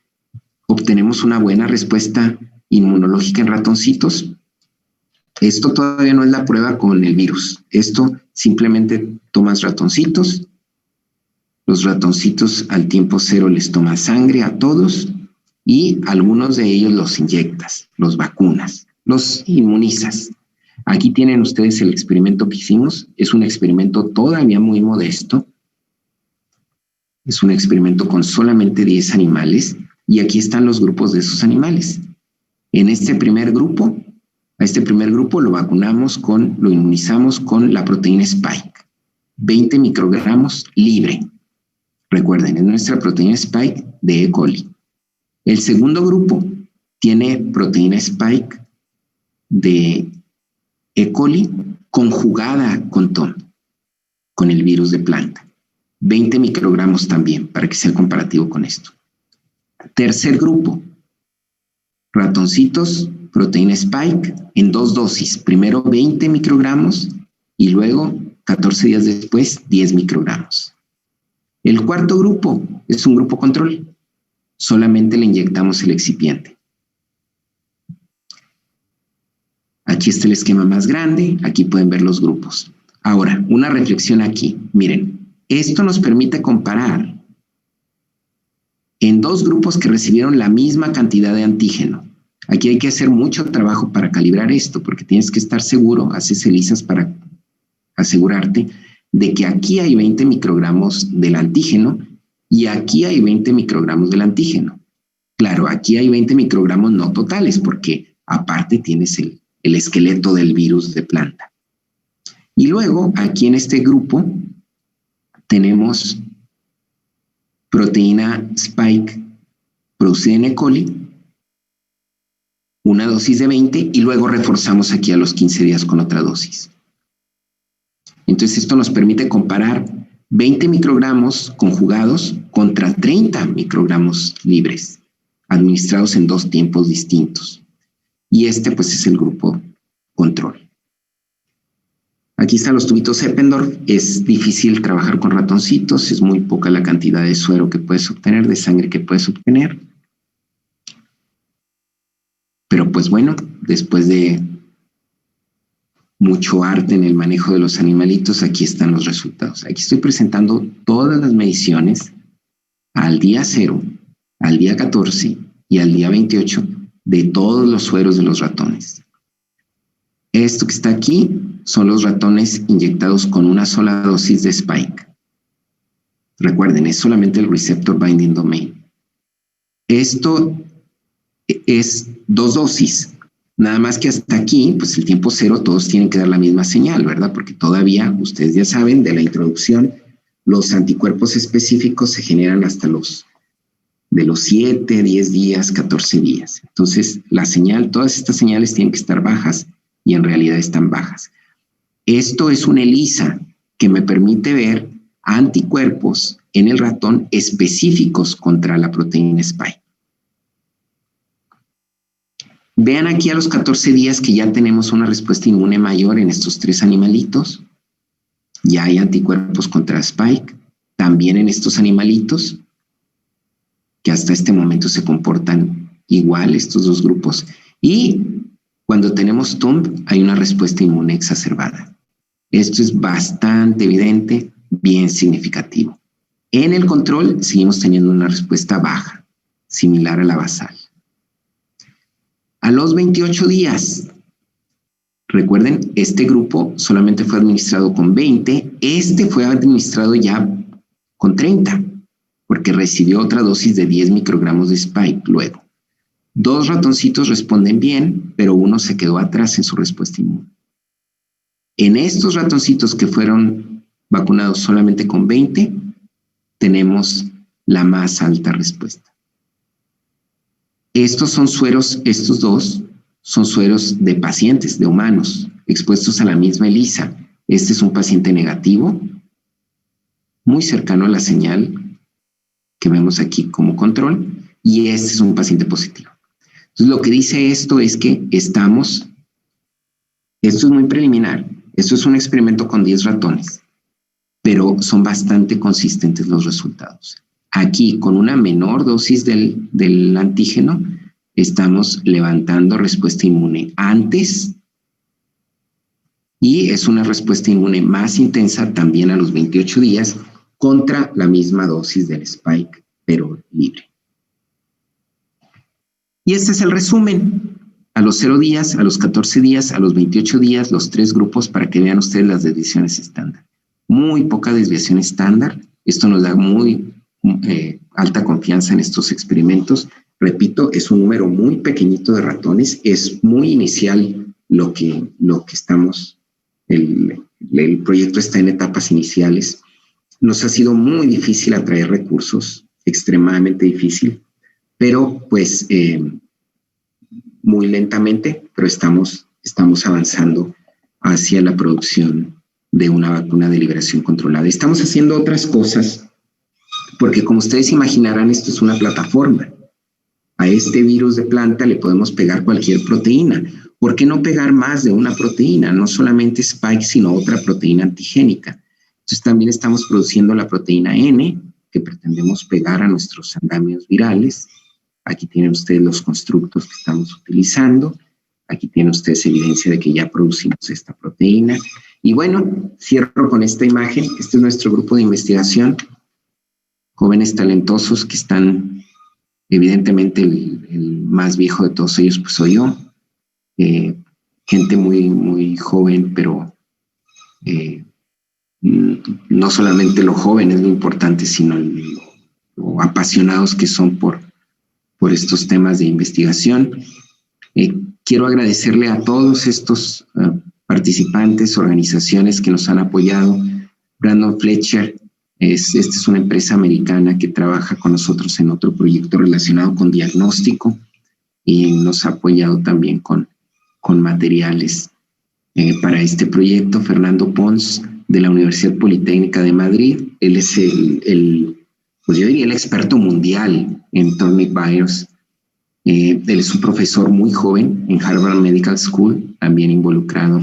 obtenemos una buena respuesta inmunológica en ratoncitos. Esto todavía no es la prueba con el virus. Esto simplemente tomas ratoncitos, los ratoncitos al tiempo cero les tomas sangre a todos y algunos de ellos los inyectas, los vacunas, los inmunizas. Aquí tienen ustedes el experimento que hicimos. Es un experimento todavía muy modesto. Es un experimento con solamente 10 animales y aquí están los grupos de esos animales. En este primer grupo, a este primer grupo lo inmunizamos con la proteína Spike, 20 microgramos libre. Recuerden, es nuestra proteína Spike de E. coli. El segundo grupo tiene proteína Spike de E. coli conjugada con TOM, con el virus de planta. 20 microgramos también, para que sea comparativo con esto. Tercer grupo, ratoncitos, proteína Spike en 2 dosis. Primero 20 microgramos y luego, 14 días después, 10 microgramos. El cuarto grupo es un grupo control. Solamente le inyectamos el excipiente. Aquí está el esquema más grande. Aquí pueden ver los grupos. Ahora, una reflexión aquí. Miren, esto nos permite comparar en 2 grupos que recibieron la misma cantidad de antígeno. Aquí hay que hacer mucho trabajo para calibrar esto, porque tienes que estar seguro, haces ELISAs para asegurarte de que aquí hay 20 microgramos del antígeno y aquí hay 20 microgramos del antígeno. Claro, aquí hay 20 microgramos no totales, porque aparte tienes el esqueleto del virus de planta. Y luego, aquí en este grupo, tenemos proteína Spike producida en E. coli, una dosis de 20 y luego reforzamos aquí a los 15 días con otra dosis. Entonces esto nos permite comparar 20 microgramos conjugados contra 30 microgramos libres, administrados en 2 tiempos distintos. Y este pues es el grupo control. Aquí están los tubitos Eppendorf. Es difícil trabajar con ratoncitos, es muy poca la cantidad de suero que puedes obtener, de sangre que puedes obtener. Pero pues bueno, después de mucho arte en el manejo de los animalitos, aquí están los resultados. Aquí estoy presentando todas las mediciones al día 0, al día 14 y al día 28 de todos los sueros de los ratones. Esto que está aquí son los ratones inyectados con una sola dosis de Spike. Recuerden, es solamente el receptor binding domain. Esto es 2 dosis. Nada más que hasta aquí, pues el tiempo 0, todos tienen que dar la misma señal, ¿verdad? Porque todavía, ustedes ya saben, de la introducción, los anticuerpos específicos se generan hasta de los 7, 10 días, 14 días. Entonces, la señal, todas estas señales tienen que estar bajas y en realidad están bajas. Esto es un ELISA que me permite ver anticuerpos en el ratón específicos contra la proteína Spike. Vean aquí a los 14 días que ya tenemos una respuesta inmune mayor en estos 3 animalitos. Ya hay anticuerpos contra Spike. También en estos animalitos, que hasta este momento se comportan igual, estos 2 grupos. Y cuando tenemos TUMB, hay una respuesta inmune exacerbada. Esto es bastante evidente, bien significativo. En el control, seguimos teniendo una respuesta baja, similar a la basal. A los 28 días, recuerden, este grupo solamente fue administrado con 20, este fue administrado ya con 30, porque recibió otra dosis de 10 microgramos de Spike luego. 2 ratoncitos responden bien, pero uno se quedó atrás en su respuesta inmune. En estos ratoncitos que fueron vacunados solamente con 20, tenemos la más alta respuesta. Estos son sueros, estos 2 son sueros de pacientes, de humanos, expuestos a la misma ELISA. Este es un paciente negativo, muy cercano a la señal que vemos aquí como control, y este es un paciente positivo. Entonces, lo que dice esto es que esto es muy preliminar, esto es un experimento con 10 ratones, pero son bastante consistentes los resultados. Aquí, con una menor dosis del antígeno, estamos levantando respuesta inmune antes y es una respuesta inmune más intensa también a los 28 días contra la misma dosis del Spike, pero libre. Y este es el resumen. A los 0 días, a los 14 días, a los 28 días, los 3 grupos para que vean ustedes las desviaciones estándar. Muy poca desviación estándar. Esto nos da muy alta confianza en estos experimentos. Repito, es un número muy pequeñito de ratones, es muy inicial lo que estamos, el proyecto está en etapas iniciales. Nos ha sido muy difícil atraer recursos, extremadamente difícil, pero pues muy lentamente, pero estamos avanzando hacia la producción de una vacuna de liberación controlada. Estamos haciendo otras cosas, porque como ustedes imaginarán, esto es una plataforma. A este virus de planta le podemos pegar cualquier proteína. ¿Por qué no pegar más de una proteína? No solamente Spike, sino otra proteína antigénica. Entonces también estamos produciendo la proteína N, que pretendemos pegar a nuestros andamios virales. Aquí tienen ustedes los constructos que estamos utilizando. Aquí tienen ustedes evidencia de que ya producimos esta proteína. Y bueno, cierro con esta imagen. Este es nuestro grupo de investigación. Jóvenes talentosos que están, evidentemente el más viejo de todos ellos pues soy yo. Gente muy, muy joven, pero no solamente lo joven es lo importante, sino lo apasionados que son por estos temas de investigación. Quiero agradecerle a todos estos participantes, organizaciones que nos han apoyado. Brandon Fletcher, esta es una empresa americana que trabaja con nosotros en otro proyecto relacionado con diagnóstico y nos ha apoyado también con materiales para este proyecto. Fernando Pons, de la Universidad Politécnica de Madrid. Él es pues yo diría el experto mundial en Turnip virus. Él es un profesor muy joven en Harvard Medical School, también involucrado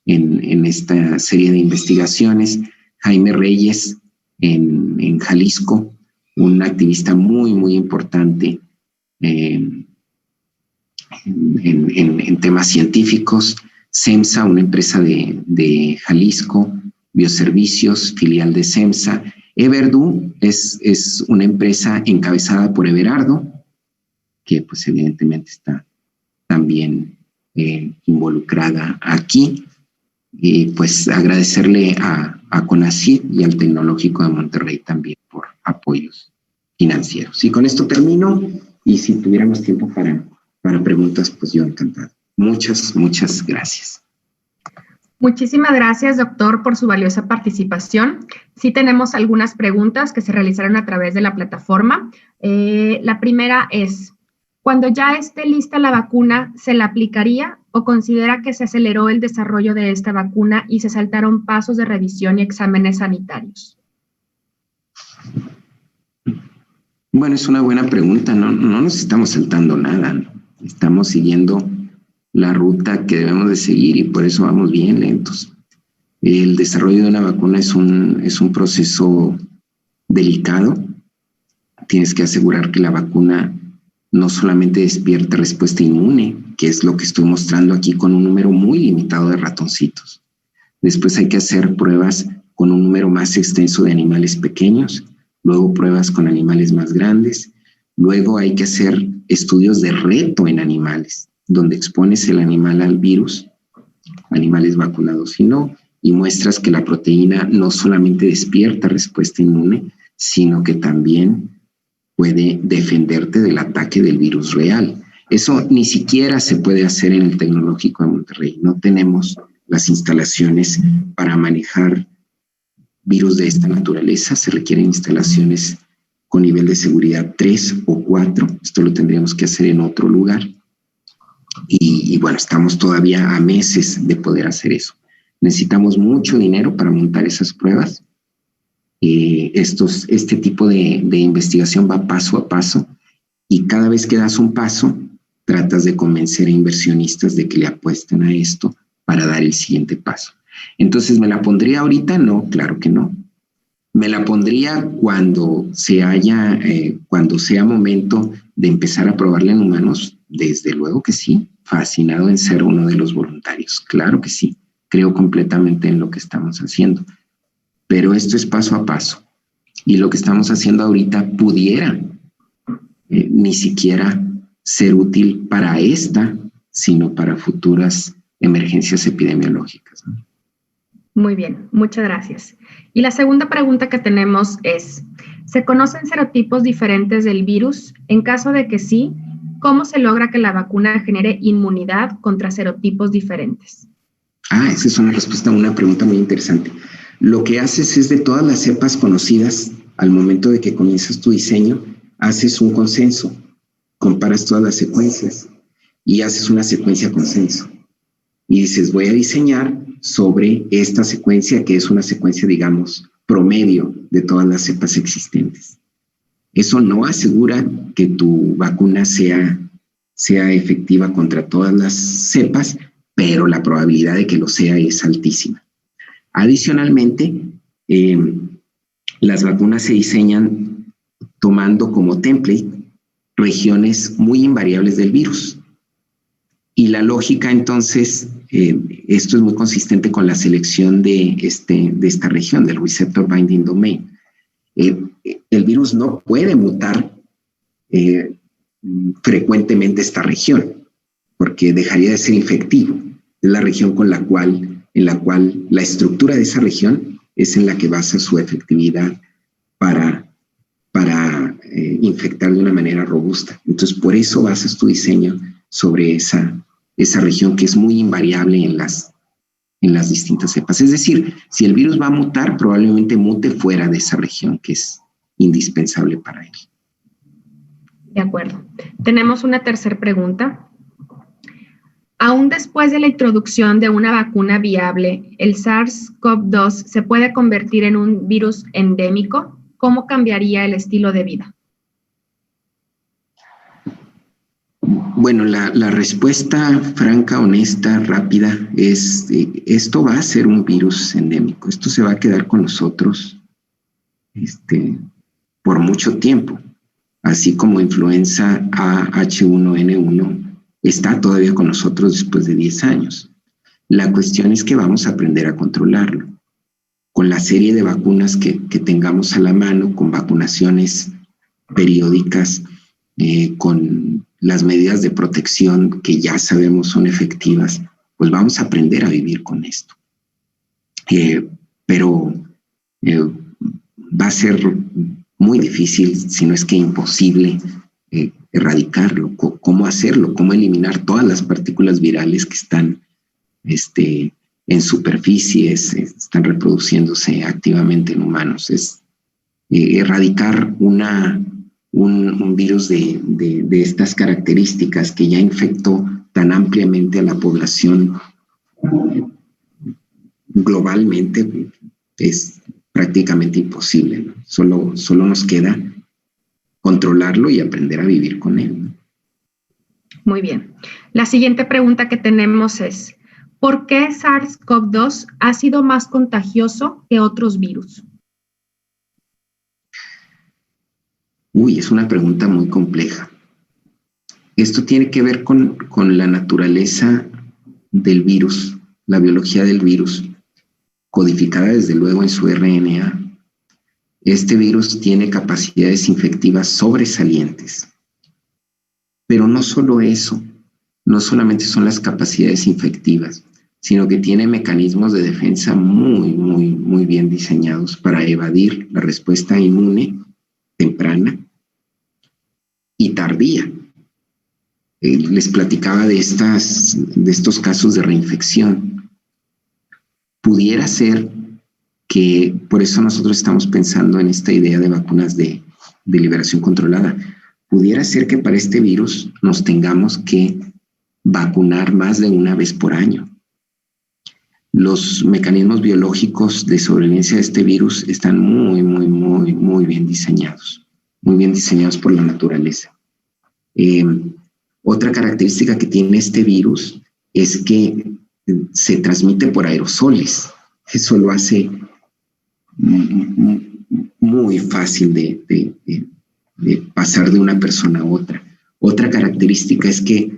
en esta serie de investigaciones. Jaime Reyes, en Jalisco, un activista muy, muy importante en temas científicos. SEMSA, una empresa de Jalisco, Bioservicios, filial de SEMSA. Everdu es una empresa encabezada por Everardo, que pues evidentemente está también involucrada aquí. Y pues agradecerle a CONACYT y al Tecnológico de Monterrey también por apoyos financieros. Y con esto termino, y si tuviéramos tiempo para preguntas, pues yo encantado. Muchas gracias. Muchísimas gracias, doctor, por su valiosa participación. Sí tenemos algunas preguntas que se realizaron a través de la plataforma. La primera es, cuando ya esté lista la vacuna, ¿se la aplicaría o considera que se aceleró el desarrollo de esta vacuna y se saltaron pasos de revisión y exámenes sanitarios? Bueno, es una buena pregunta. No nos estamos saltando nada, ¿no? Estamos siguiendo la ruta que debemos de seguir y por eso vamos bien lentos. El desarrollo de una vacuna es un proceso delicado. Tienes que asegurar que la vacuna no solamente despierta respuesta inmune, que es lo que estoy mostrando aquí con un número muy limitado de ratoncitos. Después hay que hacer pruebas con un número más extenso de animales pequeños, luego pruebas con animales más grandes, luego hay que hacer estudios de reto en animales, donde expones el animal al virus, animales vacunados y no, y muestras que la proteína no solamente despierta respuesta inmune, sino que también puede defenderte del ataque del virus real. Eso ni siquiera se puede hacer en el Tecnológico de Monterrey. No tenemos las instalaciones para manejar virus de esta naturaleza. Se requieren instalaciones con nivel de seguridad 3 o 4. Esto lo tendríamos que hacer en otro lugar. Y bueno, estamos todavía a meses de poder hacer eso. Necesitamos mucho dinero para montar esas pruebas. Este tipo de investigación va paso a paso y cada vez que das un paso, tratas de convencer a inversionistas de que le apuesten a esto para dar el siguiente paso. Entonces, ¿me la pondría ahorita? No, claro que no. ¿Me la pondría cuando sea momento de empezar a probarla en humanos? Desde luego que sí. Fascinado en ser uno de los voluntarios. Claro que sí. Creo completamente en lo que estamos haciendo. Pero esto es paso a paso. Y lo que estamos haciendo ahorita pudiera ni siquiera ser útil para esta, sino para futuras emergencias epidemiológicas, ¿no? Muy bien, muchas gracias. Y la segunda pregunta que tenemos es, ¿se conocen serotipos diferentes del virus? En caso de que sí, ¿cómo se logra que la vacuna genere inmunidad contra serotipos diferentes? Esa es una pregunta muy interesante. Lo que haces es de todas las cepas conocidas, al momento de que comienzas tu diseño, haces un consenso, comparas todas las secuencias y haces una secuencia consenso. Y dices, voy a diseñar sobre esta secuencia, que es una secuencia, digamos, promedio de todas las cepas existentes. Eso no asegura que tu vacuna sea efectiva contra todas las cepas, pero la probabilidad de que lo sea es altísima. Adicionalmente, las vacunas se diseñan tomando como template regiones muy invariables del virus. Y la lógica, entonces, esto es muy consistente con la selección de esta región, del Receptor Binding Domain. El virus no puede mutar frecuentemente esta región, porque dejaría de ser infectivo. Es la región en la cual la estructura de esa región es en la que basa su efectividad para infectar de una manera robusta. Entonces, por eso basas tu diseño sobre esa región que es muy invariable en las distintas cepas. Es decir, si el virus va a mutar, probablemente mute fuera de esa región que es indispensable para él. De acuerdo. Tenemos una tercera pregunta. Aún después de la introducción de una vacuna viable, ¿el SARS-CoV-2 se puede convertir en un virus endémico? ¿Cómo cambiaría el estilo de vida? Bueno, la respuesta franca, honesta, rápida es, esto va a ser un virus endémico. Esto se va a quedar con nosotros por mucho tiempo. Así como influenza A H1N1 está todavía con nosotros después de 10 años. La cuestión es que vamos a aprender a controlarlo. Con la serie de vacunas que tengamos a la mano, con vacunaciones periódicas, con las medidas de protección que ya sabemos son efectivas, pues vamos a aprender a vivir con esto. Pero va a ser muy difícil, si no es que imposible, erradicarlo. ¿Cómo hacerlo? ¿Cómo eliminar todas las partículas virales que están en superficies, están reproduciéndose activamente en humanos? Es erradicar un virus de estas características que ya infectó tan ampliamente a la población globalmente es prácticamente imposible, ¿no? Solo nos queda controlarlo y aprender a vivir con él, ¿no? Muy bien. La siguiente pregunta que tenemos es, ¿por qué SARS-CoV-2 ha sido más contagioso que otros virus? Es una pregunta muy compleja. Esto tiene que ver con la naturaleza del virus, la biología del virus, codificada desde luego en su RNA. Este virus tiene capacidades infectivas sobresalientes. Pero no solo eso, no solamente son las capacidades infectivas, sino que tiene mecanismos de defensa muy bien diseñados para evadir la respuesta inmune temprana y tardía. Les platicaba de estos casos de reinfección. Pudiera ser que por eso nosotros estamos pensando en esta idea de vacunas de liberación controlada. Pudiera ser que para este virus nos tengamos que vacunar más de una vez por año. Los mecanismos biológicos de sobrevivencia de este virus están muy bien diseñados por la naturaleza. Otra característica que tiene este virus es que se transmite por aerosoles. Eso lo hace muy fácil de pasar de una persona a otra. Otra característica es que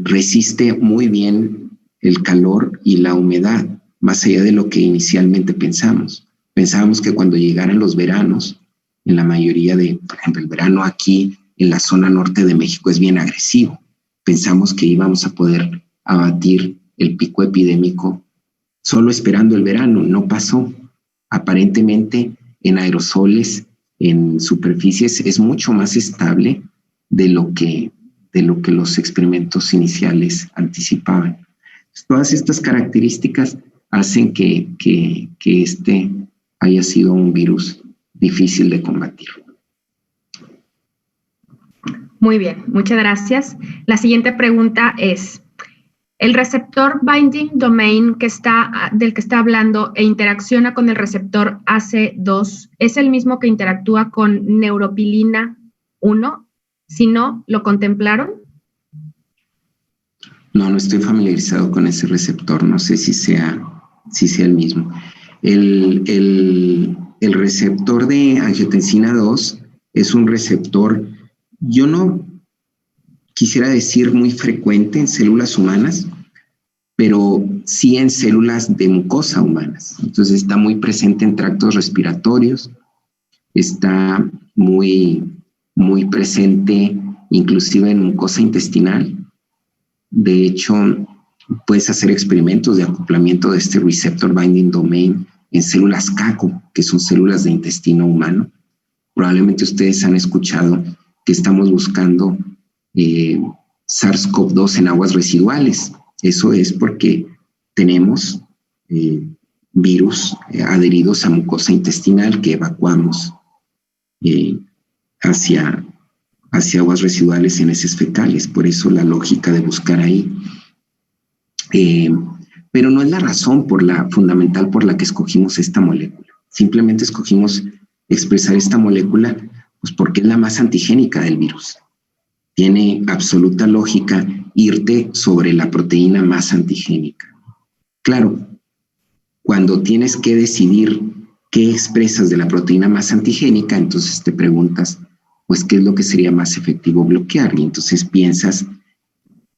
resiste muy bien el calor y la humedad, más allá de lo que inicialmente pensamos. Pensábamos que cuando llegaran los veranos, en la mayoría por ejemplo, el verano aquí en la zona norte de México es bien agresivo. Pensamos que íbamos a poder abatir el pico epidémico solo esperando el verano. No pasó. Aparentemente, en aerosoles, en superficies, es mucho más estable de lo que los experimentos iniciales anticipaban. Todas estas características hacen que este haya sido un virus difícil de combatir. Muy bien, muchas gracias. La siguiente pregunta es, ¿el receptor binding domain del que está hablando e interacciona con el receptor AC2 es el mismo que interactúa con neuropilina 1? Si no, ¿lo contemplaron? No estoy familiarizado con ese receptor. No sé si sea el mismo. El receptor de angiotensina 2 es un receptor, yo no quisiera decir muy frecuente en células humanas, pero sí en células de mucosa humanas. Entonces está muy presente en tractos respiratorios, está muy presente inclusive en mucosa intestinal. De hecho, puedes hacer experimentos de acoplamiento de este receptor binding domain en células CACO, que son células de intestino humano. Probablemente ustedes han escuchado que estamos buscando SARS-CoV-2 en aguas residuales. Eso es porque tenemos virus adheridos a mucosa intestinal que evacuamos hacia aguas residuales en heces fecales. Por eso la lógica de buscar ahí. Pero no es la razón fundamental por la que escogimos esta molécula. Simplemente escogimos expresar esta molécula pues porque es la más antigénica del virus. Tiene absoluta lógica irte sobre la proteína más antigénica. Claro, cuando tienes que decidir qué expresas de la proteína más antigénica, entonces te preguntas, pues, ¿qué es lo que sería más efectivo bloquear? Y entonces piensas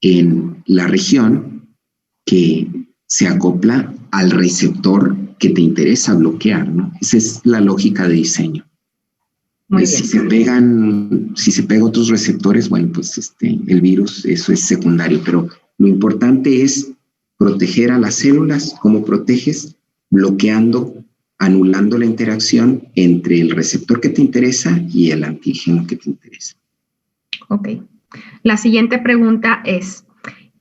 en la región que se acopla al receptor que te interesa bloquear, ¿no? Esa es la lógica de diseño. Si se pega otros receptores, bueno, pues el virus, eso es secundario, pero lo importante es proteger a las células. ¿Cómo proteges? Bloqueando, anulando la interacción entre el receptor que te interesa y el antígeno que te interesa. Ok. La siguiente pregunta es,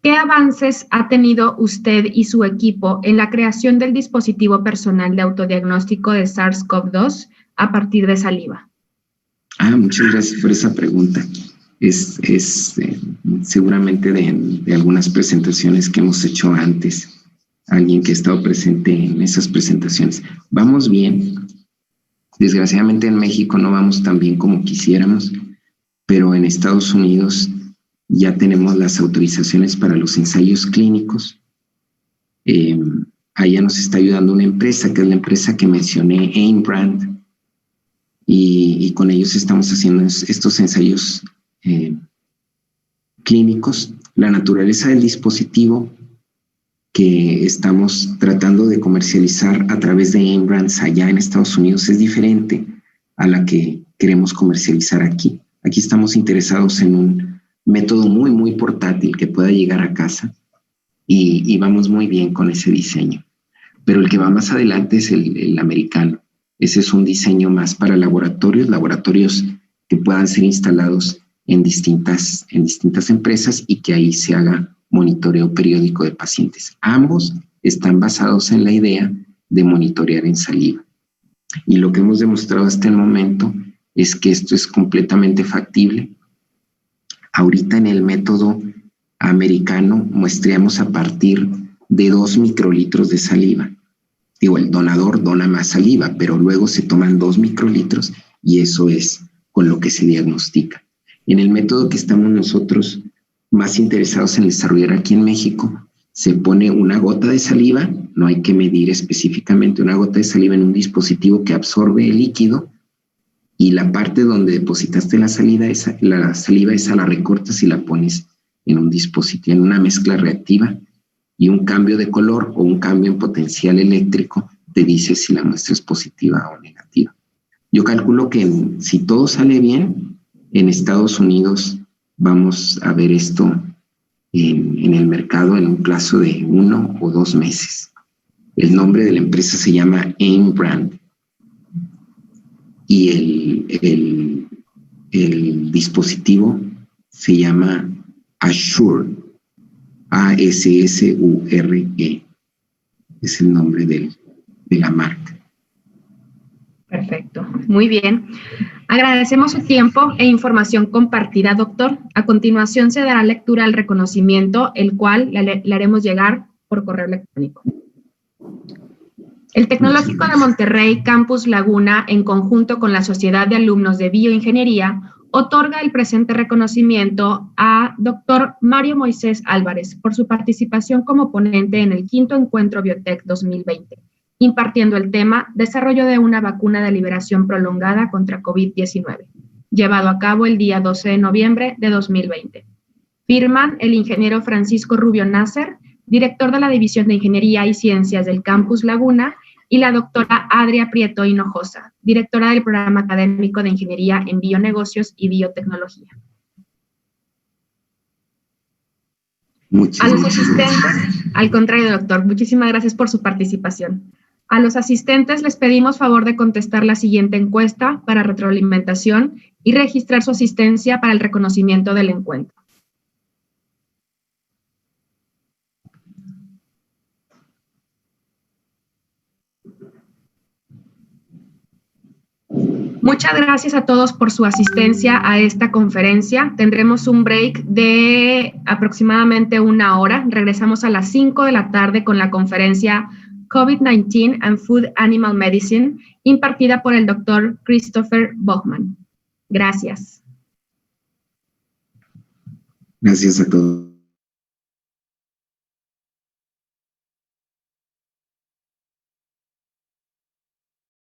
¿qué avances ha tenido usted y su equipo en la creación del dispositivo personal de autodiagnóstico de SARS-CoV-2 a partir de saliva? Muchas gracias por esa pregunta. Es seguramente de algunas presentaciones que hemos hecho antes, alguien que ha estado presente en esas presentaciones. Vamos bien. Desgraciadamente en México no vamos tan bien como quisiéramos, pero en Estados Unidos ya tenemos las autorizaciones para los ensayos clínicos. Allá nos está ayudando una empresa, que es la empresa que mencioné, Aimbrand, y con ellos estamos haciendo estos ensayos clínicos. La naturaleza del dispositivo que estamos tratando de comercializar a través de Aimbrand allá en Estados Unidos es diferente a la que queremos comercializar aquí. Aquí estamos interesados en un método muy, muy portátil que pueda llegar a casa y vamos muy bien con ese diseño. Pero el que va más adelante es el americano. Ese es un diseño más para laboratorios que puedan ser instalados en distintas empresas y que ahí se haga monitoreo periódico de pacientes. Ambos están basados en la idea de monitorear en saliva. Y lo que hemos demostrado hasta el momento es que esto es completamente factible. Ahorita en el método americano muestreamos a partir de 2 microlitros de saliva. Digo, el donador dona más saliva, pero luego se toman 2 microlitros y eso es con lo que se diagnostica. En el método que estamos nosotros más interesados en desarrollar aquí en México, se pone una gota de saliva, no hay que medir específicamente una gota de saliva en un dispositivo que absorbe el líquido y la parte donde depositaste la saliva, esa la recortas y la pones en un dispositivo, en una mezcla reactiva, y un cambio de color o un cambio en potencial eléctrico te dice si la muestra es positiva o negativa. Yo calculo que si todo sale bien, en Estados Unidos vamos a ver esto en el mercado en un plazo de 1 o 2 meses. El nombre de la empresa se llama Aimbrand y el dispositivo se llama Assure, ASSURE, es el nombre de la marca. Perfecto, muy bien. Agradecemos su tiempo e información compartida, doctor. A continuación se dará lectura al reconocimiento, el cual le haremos llegar por correo electrónico. El Tecnológico de Monterrey, Campus Laguna, en conjunto con la Sociedad de Alumnos de Bioingeniería, otorga el presente reconocimiento a Dr. Mario Moisés Álvarez por su participación como ponente en el 5º Encuentro Biotech 2020, impartiendo el tema Desarrollo de una vacuna de liberación prolongada contra COVID-19, llevado a cabo el día 12 de noviembre de 2020. Firman el ingeniero Francisco Rubio Nasser, director de la División de Ingeniería y Ciencias del Campus Laguna, y la doctora Adria Prieto Hinojosa, directora del Programa Académico de Ingeniería en Bionegocios y Biotecnología. A los asistentes, al contrario, doctor, muchísimas gracias por su participación. A los asistentes les pedimos favor de contestar la siguiente encuesta para retroalimentación y registrar su asistencia para el reconocimiento del encuentro. Muchas gracias a todos por su asistencia a esta conferencia. Tendremos un break de aproximadamente 1 hora. Regresamos a las 5 de la tarde con la conferencia COVID-19 and Food Animal Medicine, impartida por el doctor Christopher Bachman. Gracias. Gracias a todos.